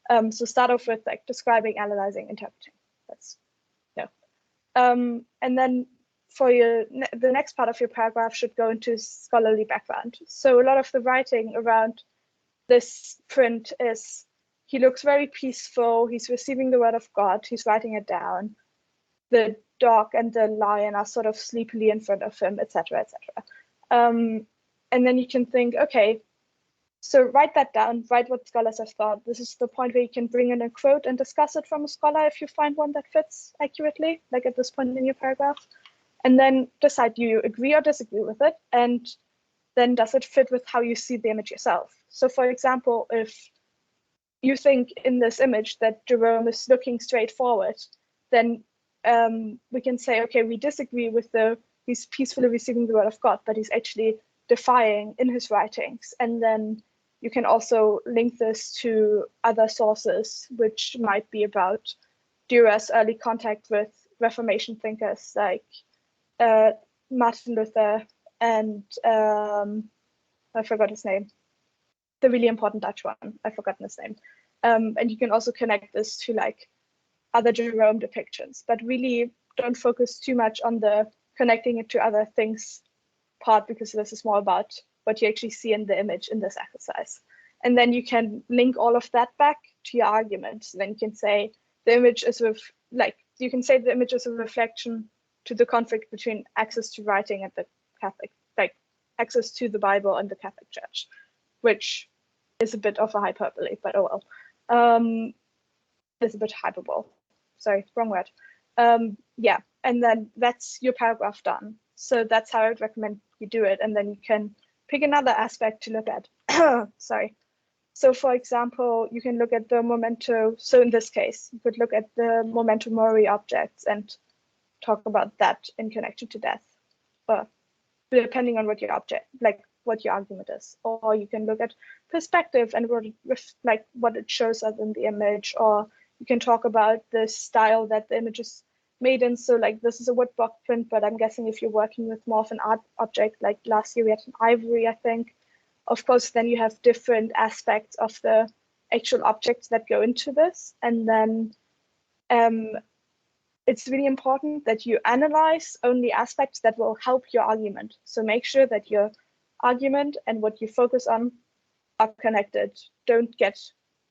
So start off with like describing, analyzing, interpreting. That's and then for the next part of your paragraph should go into scholarly background. So a lot of the writing around this print is he looks very peaceful, he's receiving the word of God, he's writing it down. The dog and the lion are sort of sleepily in front of him, etc., etc. And then you can think, okay, so write that down, write what scholars have thought. This is the point where you can bring in a quote and discuss it from a scholar if you find one that fits accurately, like at this point in your paragraph. And then decide, do you agree or disagree with it? And then does it fit with how you see the image yourself? So for example, if you think in this image that Jerome is looking straight forward, then we can say, okay, we disagree with he's peacefully receiving the word of God, but he's actually defying in his writings. And then you can also link this to other sources, which might be about Dürer's early contact with Reformation thinkers like Martin Luther and I forgot his name, the really important Dutch one, I've forgotten his name. And you can also connect this to like other Jerome depictions, but really don't focus too much on the connecting it to other things part, because this is more about what you actually see in the image in this exercise. And then you can link all of that back to your argument. So then you can say the image is you can say the image is a reflection to the conflict between access to writing and the Catholic, like access to the Bible and the Catholic Church, which is a bit of a hyperbole, but oh well. It's a bit hyperbole. Sorry, wrong word. Yeah, and then that's your paragraph done. So that's how I would recommend you do it. And then you can pick another aspect to look at. Sorry. So for example, you can look at the memento. So in this case, you could look at the memento mori objects and talk about that in connection to death, depending on what your what your argument is. Or you can look at perspective and what it shows us in the image, or you can talk about the style that the image is made in. So like this is a woodblock print, but I'm guessing if you're working with more of an art object, like last year we had an ivory, I think. Of course, then you have different aspects of the actual objects that go into this. And then it's really important that you analyze only aspects that will help your argument. So make sure that your argument and what you focus on are connected. Don't get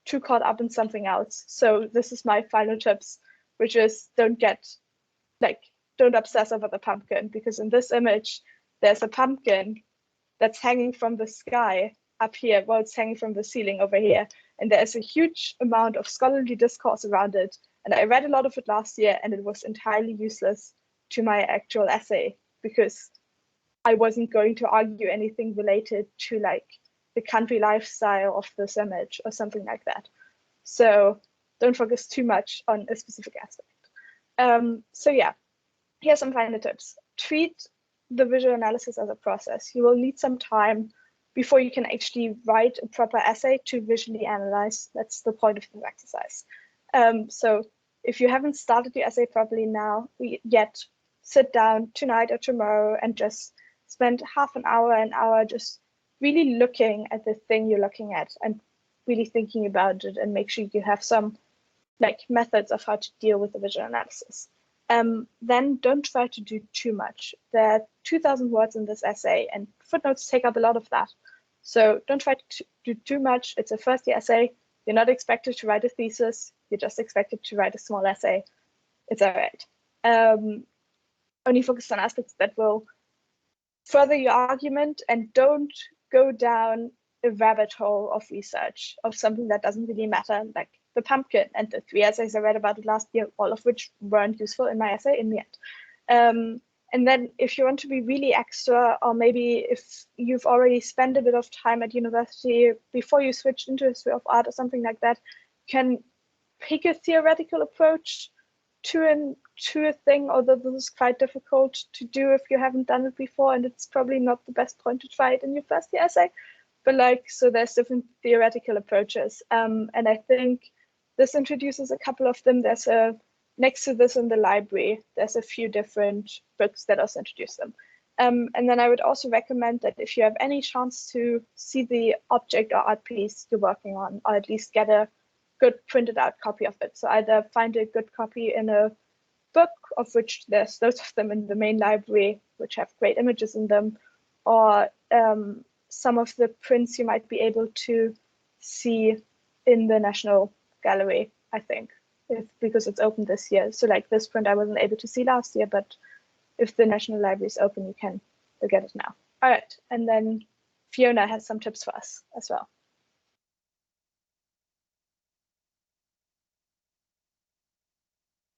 too caught up in something else. So this is my final tips, which is don't obsess over the pumpkin, because in this image, there's a pumpkin that's hanging from the sky up here. Well, it's hanging from the ceiling over here. And there's a huge amount of scholarly discourse around it. And I read a lot of it last year, and it was entirely useless to my actual essay, because I wasn't going to argue anything related to like the country lifestyle of this image or something like that. So don't focus too much on a specific aspect. So yeah, here's some final tips. Treat the visual analysis as a process. You will need some time before you can actually write a proper essay to visually analyze. That's the point of this exercise. So if you haven't started your essay properly yet, sit down tonight or tomorrow and just spend half an hour just really looking at the thing you're looking at and really thinking about it, and make sure you have some like methods of how to deal with the visual analysis. Then don't try to do too much. There are 2,000 words in this essay, and footnotes take up a lot of that. So don't try to do too much. It's a first year essay. You're not expected to write a thesis. You're just expected to write a small essay. It's all right. Only focus on aspects that will further your argument, and don't go down a rabbit hole of research of something that doesn't really matter, like the pumpkin and the 3 essays I read about it last year, all of which weren't useful in my essay in the end. And then if you want to be really extra, or maybe if you've already spent a bit of time at university before you switched into history of art or something like that, you can pick a theoretical approach to a thing, although this is quite difficult to do if you haven't done it before, and it's probably not the best point to try it in your first year essay. But like, so there's different theoretical approaches. And I think this introduces a couple of them. There's next to this in the library, there's a few different books that also introduce them. And then I would also recommend that if you have any chance to see the object or art piece you're working on, or at least get a good printed out copy of it. So either find a good copy in a book, of which there's loads of them in the main library, which have great images in them, or some of the prints you might be able to see in the National Gallery, I think, because it's open this year. So like this print I wasn't able to see last year, but if the National Library is open, you can get it now. All right, and then Fiona has some tips for us as well.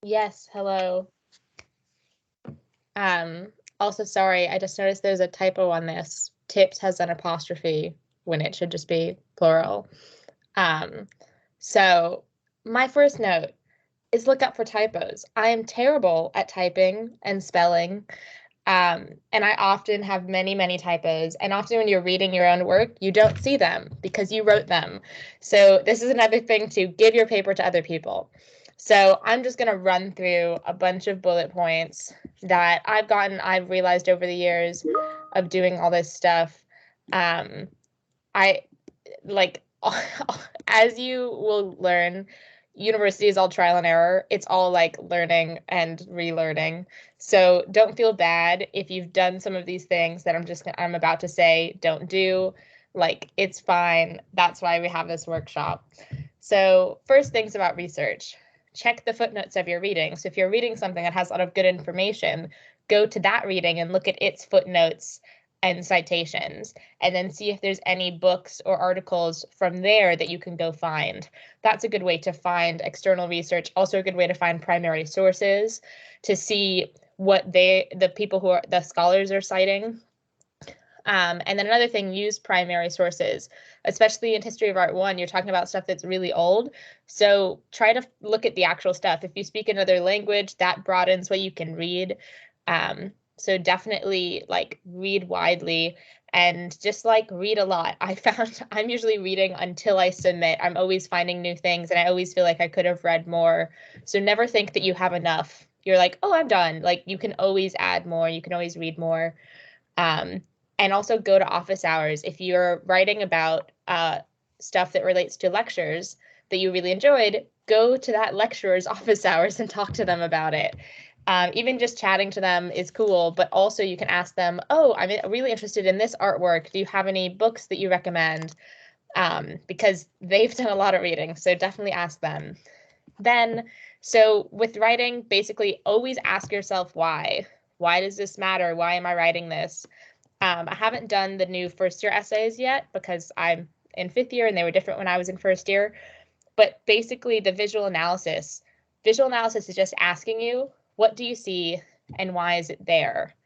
Yes, hello. Also, sorry, I just noticed there's a typo on this. Tips has an apostrophe when it should just be plural. So my first note is look up for typos. I am terrible at typing and spelling. And I often have many, many typos. And often when you're reading your own work, you don't see them because you wrote them. So this is another thing to give your paper to other people. So I'm just going to run through a bunch of bullet points that I've realized over the years of doing all this stuff. I like, as you will learn, university is all trial and error. It's all like learning and relearning. So don't feel bad if you've done some of these things that I'm about to say don't do. Like, it's fine. That's why we have this workshop. So first things about research. Check the footnotes of your reading. So if you're reading something that has a lot of good information, go to that reading and look at its footnotes and citations, and then see if there's any books or articles from there that you can go find. That's a good way to find external research. Also a good way to find primary sources to see what the scholars are citing. And then another thing, use primary sources, especially in History of Art 1, you're talking about stuff that's really old. So try to look at the actual stuff. If you speak another language, that broadens what you can read. So definitely like read widely and just like read a lot. I found I'm usually reading until I submit. I'm always finding new things and I always feel like I could have read more. So never think that you have enough. You're like, oh, I'm done. Like, you can always add more. You can always read more. And also go to office hours. If you're writing about stuff that relates to lectures that you really enjoyed, go to that lecturer's office hours and talk to them about it. Even just chatting to them is cool, but also you can ask them, oh, I'm really interested in this artwork. Do you have any books that you recommend? Because they've done a lot of reading, so definitely ask them. Then, so with writing, basically always ask yourself why. Why does this matter? Why am I writing this? I haven't done the new first year essays yet because I'm in 5th year and they were different when I was in 1st year. But basically the visual analysis is just asking you, what do you see and why is it there?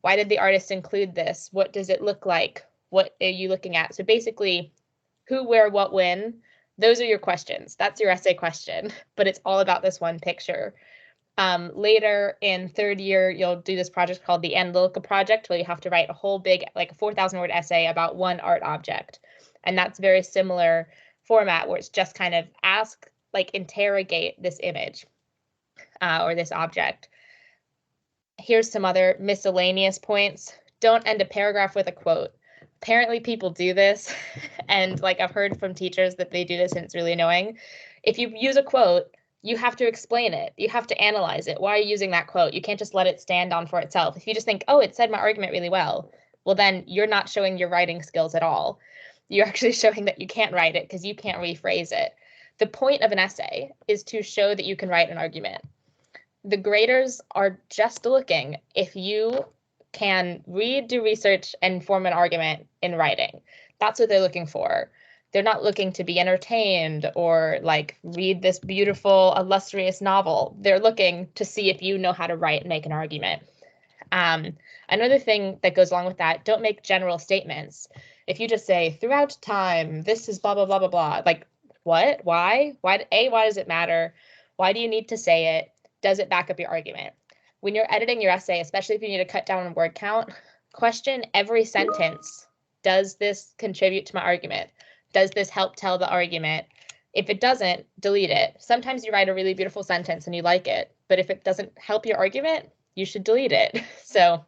Why did the artist include this? What does it look like? What are you looking at? So basically, who, where, what, when, those are your questions. That's your essay question, but it's all about this one picture. Later in 3rd year, you'll do this project called the Analytical Project, where you have to write a whole big, like a 4,000-word essay about one art object. And that's very similar format where it's just kind of interrogate this image or this object. Here's some other miscellaneous points. don't end a paragraph with a quote. Apparently people do this, and like I've heard from teachers that they do this and it's really annoying. If you use a quote, you have to explain it. You have to analyze it. Why are you using that quote? You can't just let it stand on for itself. If you just think, oh, it said my argument really well, well, then you're not showing your writing skills at all. You're actually showing that you can't write it because you can't rephrase it. The point of an essay is to show that you can write an argument. The graders are just looking if you can read, do research, and form an argument in writing. That's what they're looking for. They're not looking to be entertained or like read this beautiful, illustrious novel. They're looking to see if you know how to write and make an argument. Another thing that goes along with that, don't make general statements. If you just say, throughout time, this is blah, blah, blah, blah, blah, like, what? Why? Why does it matter? Why do you need to say it? Does it back up your argument? When you're editing your essay, especially if you need to cut down on word count, question every sentence. Does this contribute to my argument? Does this help tell the argument? If it doesn't, delete it. Sometimes you write a really beautiful sentence and you like it, but if it doesn't help your argument, you should delete it. So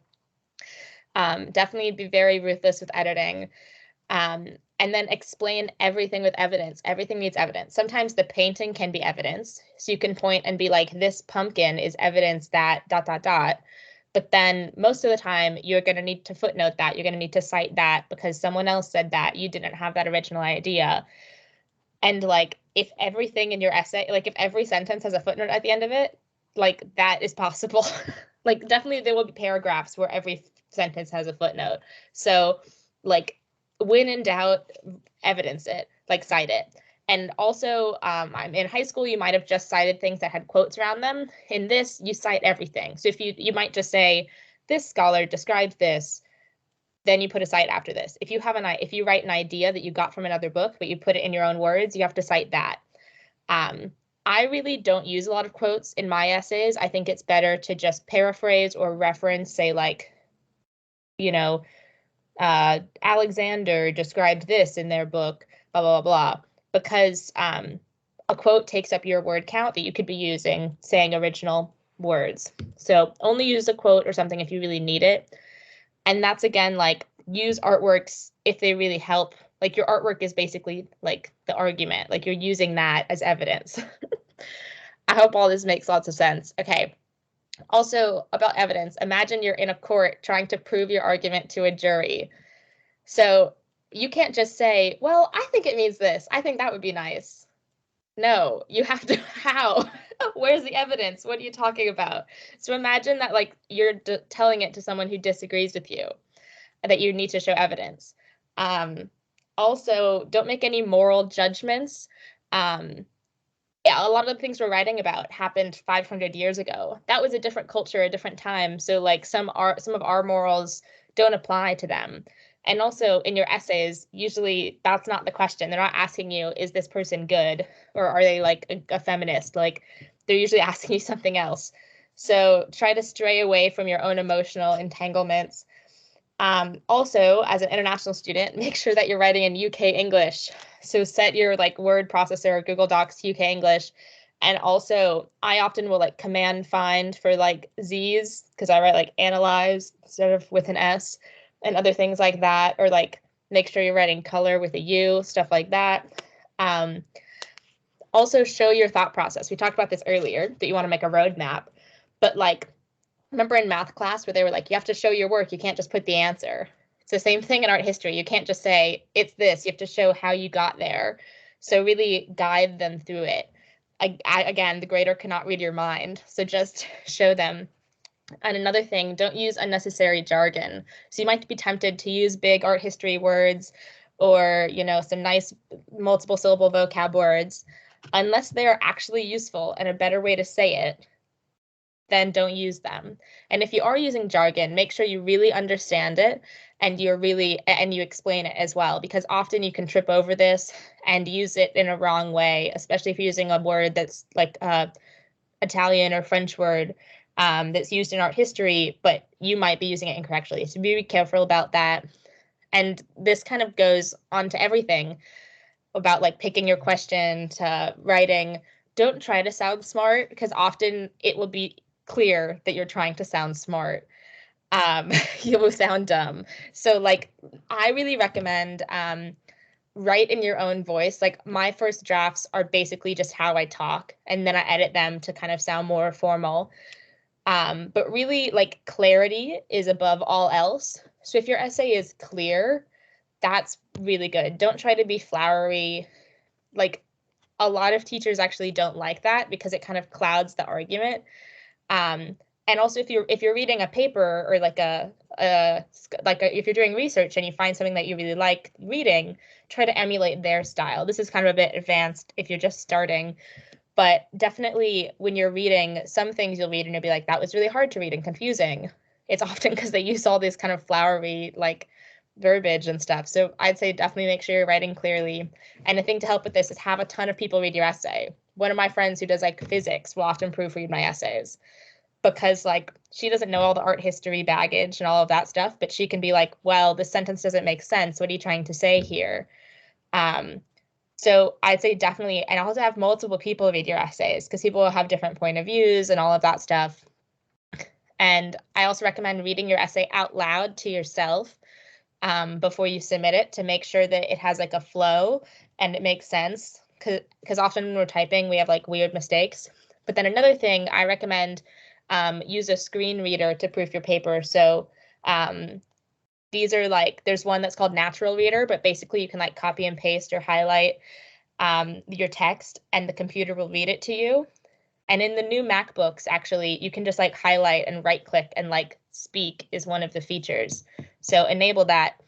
definitely be very ruthless with editing. And then explain everything with evidence. Everything needs evidence. Sometimes the painting can be evidence. So you can point and be like, this pumpkin is evidence that ... But then most of the time, you're going to need to footnote that. You're going to need to cite that because someone else said that. You didn't have that original idea. And like, if everything in your essay, like if every sentence has a footnote at the end of it, like that is possible. Like definitely there will be paragraphs where every sentence has a footnote. So like, when in doubt, evidence it, like cite it. And also, in high school, you might have just cited things that had quotes around them. In this, you cite everything. So if you might just say, this scholar described this, then you put a cite after this. If you write an idea that you got from another book, but you put it in your own words, you have to cite that. I really don't use a lot of quotes in my essays. I think it's better to just paraphrase or reference, say like, you know, Alexander described this in their book, blah, blah, blah, blah, because a quote takes up your word count that you could be using, saying original words. So only use a quote or something if you really need it. And that's, again, like, use artworks if they really help. Like, your artwork is basically like the argument, like you're using that as evidence. I hope all this makes lots of sense. Okay. Also, about evidence, imagine you're in a court trying to prove your argument to a jury. So you can't just say, well, I think it means this. I think that would be nice. No, you have to, how? Where's the evidence? What are you talking about? So imagine that like you're telling it to someone who disagrees with you, that you need to show evidence. Also, don't make any moral judgments. Yeah, a lot of the things we're writing about happened 500 years ago. That was a different culture, a different time. So like some of our morals don't apply to them. And also in your essays, usually that's not the question. They're not asking you, is this person good? Or are they like a feminist? Like they're usually asking you something else. So try to stray away from your own emotional entanglements. Also, as an international student, make sure that you're writing in UK English. So set your like word processor, Google Docs, UK English. And also, I often will like command find for like Z's because I write like analyze instead of with an S and other things like that. Or like make sure you're writing color with a U, stuff like that. Also, show your thought process. We talked about this earlier, that you want to make a roadmap. But like, remember in math class where they were like, you have to show your work. You can't just put the answer. It's the same thing in art history. You can't just say, it's this. You have to show how you got there. So really guide them through it. Again, the grader cannot read your mind. So just show them. And another thing, don't use unnecessary jargon. So you might be tempted to use big art history words or, you know, some nice multiple syllable vocab words. Unless they are actually useful and a better way to say it, then don't use them. And if you are using jargon, make sure you really understand it and you explain it as well, because often you can trip over this and use it in a wrong way, especially if you're using a word that's like Italian or French word that's used in art history, but you might be using it incorrectly. So be careful about that. And this kind of goes on to everything about like picking your question to writing. Don't try to sound smart because often it will be clear that you're trying to sound smart. You will sound dumb. So like, I really recommend write in your own voice. Like my first drafts are basically just how I talk, and then I edit them to kind of sound more formal. But really, like, clarity is above all else. So if your essay is clear, that's really good. Don't try to be flowery. Like, a lot of teachers actually don't like that because it kind of clouds the argument. And also, if you're reading a paper, or like if you're doing research and you find something that you really like reading, try to emulate their style. This is kind of a bit advanced if you're just starting, but definitely when you're reading, some things you'll read and you'll be like, that was really hard to read and confusing. It's often because they use all this kind of flowery like verbiage and stuff. So I'd say definitely make sure you're writing clearly. And the thing to help with this is have a ton of people read your essay. One of my friends who does like physics will often proofread my essays, because like she doesn't know all the art history baggage and all of that stuff, but she can be like, well, this sentence doesn't make sense. What are you trying to say here? So I'd say definitely, and also have multiple people read your essays, because people will have different point of views and all of that stuff. And I also recommend reading your essay out loud to yourself before you submit it, to make sure that it has like a flow and it makes sense. Because often when we're typing, we have like weird mistakes. But then another thing I recommend, use a screen reader to proof your paper. So these are like, there's one that's called Natural Reader, but basically you can like copy and paste or highlight your text and the computer will read it to you. And in the new MacBooks, actually, you can just like highlight and right click and like speak is one of the features. So enable that.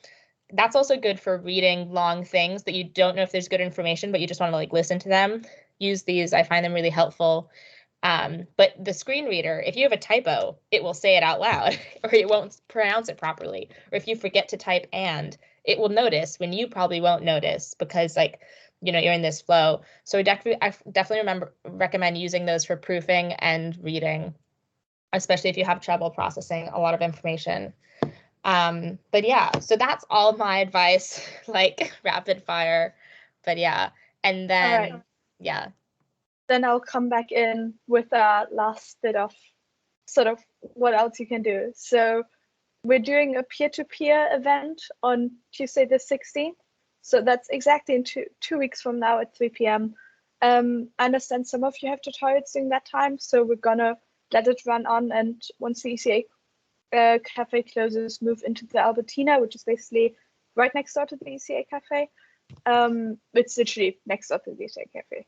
That's also good for reading long things that you don't know if there's good information, but you just want to like listen to them. Use these. I find them really helpful. But the screen reader, if you have a typo, it will say it out loud, or it won't pronounce it properly. Or if you forget to type and, it will notice when you probably won't notice, because like, you know, you're in this flow. So I definitely recommend using those for proofing and reading, especially if you have trouble processing a lot of information. But yeah, so that's all my advice, like rapid fire. But yeah, and then yeah. Then I'll come back in with a last bit of sort of what else you can do. So we're doing a peer-to-peer event on Tuesday the 16th. So that's exactly in two weeks from now at 3 p.m. I understand some of you have tutorials during that time, so we're gonna let it run on, and once the ECA cafe closes, move into the Albertina, which is basically right next door to the ECA cafe. It's literally next door to the ECA cafe.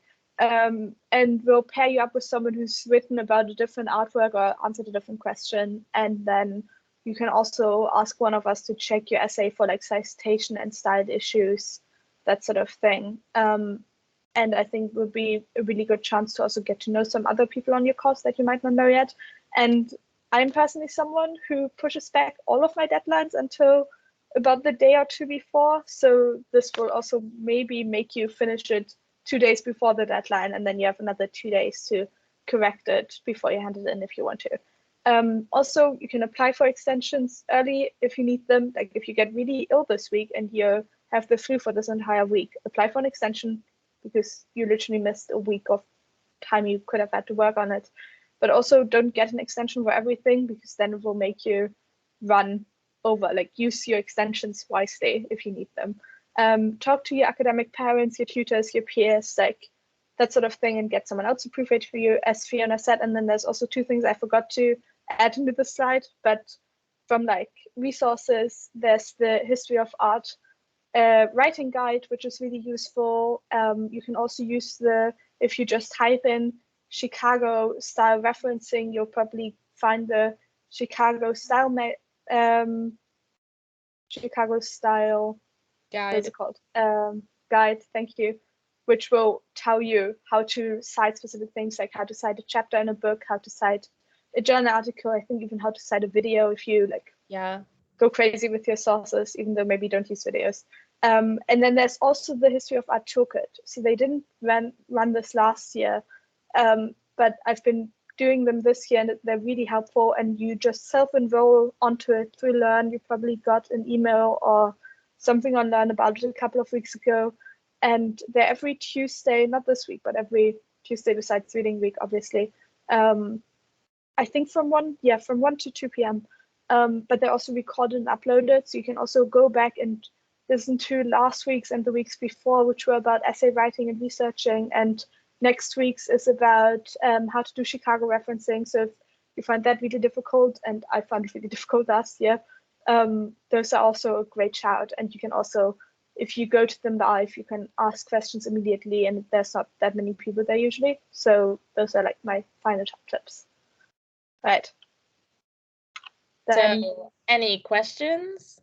And we'll pair you up with someone who's written about a different artwork or answered a different question, and then you can also ask one of us to check your essay for like citation and style issues, that sort of thing. And I think would be a really good chance to also get to know some other people on your course that you might not know yet. And I'm personally someone who pushes back all of my deadlines until about the day or two before. So this will also maybe make you finish it 2 days before the deadline, and then you have another 2 days to correct it before you hand it in if you want to. Also, you can apply for extensions early if you need them. Like if you get really ill this week and you have the flu for this entire week, apply for an extension, because you literally missed a week of time you could have had to work on it. But also don't get an extension for everything, because then it will make you run over. Like use your extensions wisely if you need them. Talk to your academic parents, your tutors, your peers, like that sort of thing, and get someone else to proofread for you, as Fiona said. And then there's also 2 things I forgot to add into the slide, but from like resources, there's the history of art writing guide, which is really useful. You can also use if you just type in Chicago style referencing, you'll probably find the Chicago style Guide. What's it called? Guide, thank you, which will tell you how to cite specific things, like how to cite a chapter in a book, how to cite a journal article, I think even how to cite a video if you like go crazy with your sources, even though maybe you don't use videos. And then there's also the history of art toolkit. So they didn't run this last year, but I've been doing them this year, and they're really helpful, and you just self-enroll onto it through Learn. You probably got an email or something on Learn about it a couple of weeks ago, and they're every Tuesday, not this week, but every Tuesday besides reading week, obviously. I think from 1 to 2 p.m. but they're also recorded and uploaded. So you can also go back and listen to last week's and the weeks before, which were about essay writing and researching. And next week's is about how to do Chicago referencing. So if you find that really difficult, and I found it really difficult last year, those are also a great shout. And you can also, if you go to them live, you can ask questions immediately, and there's not that many people there usually. So those are like my final top tips. Right. So any questions?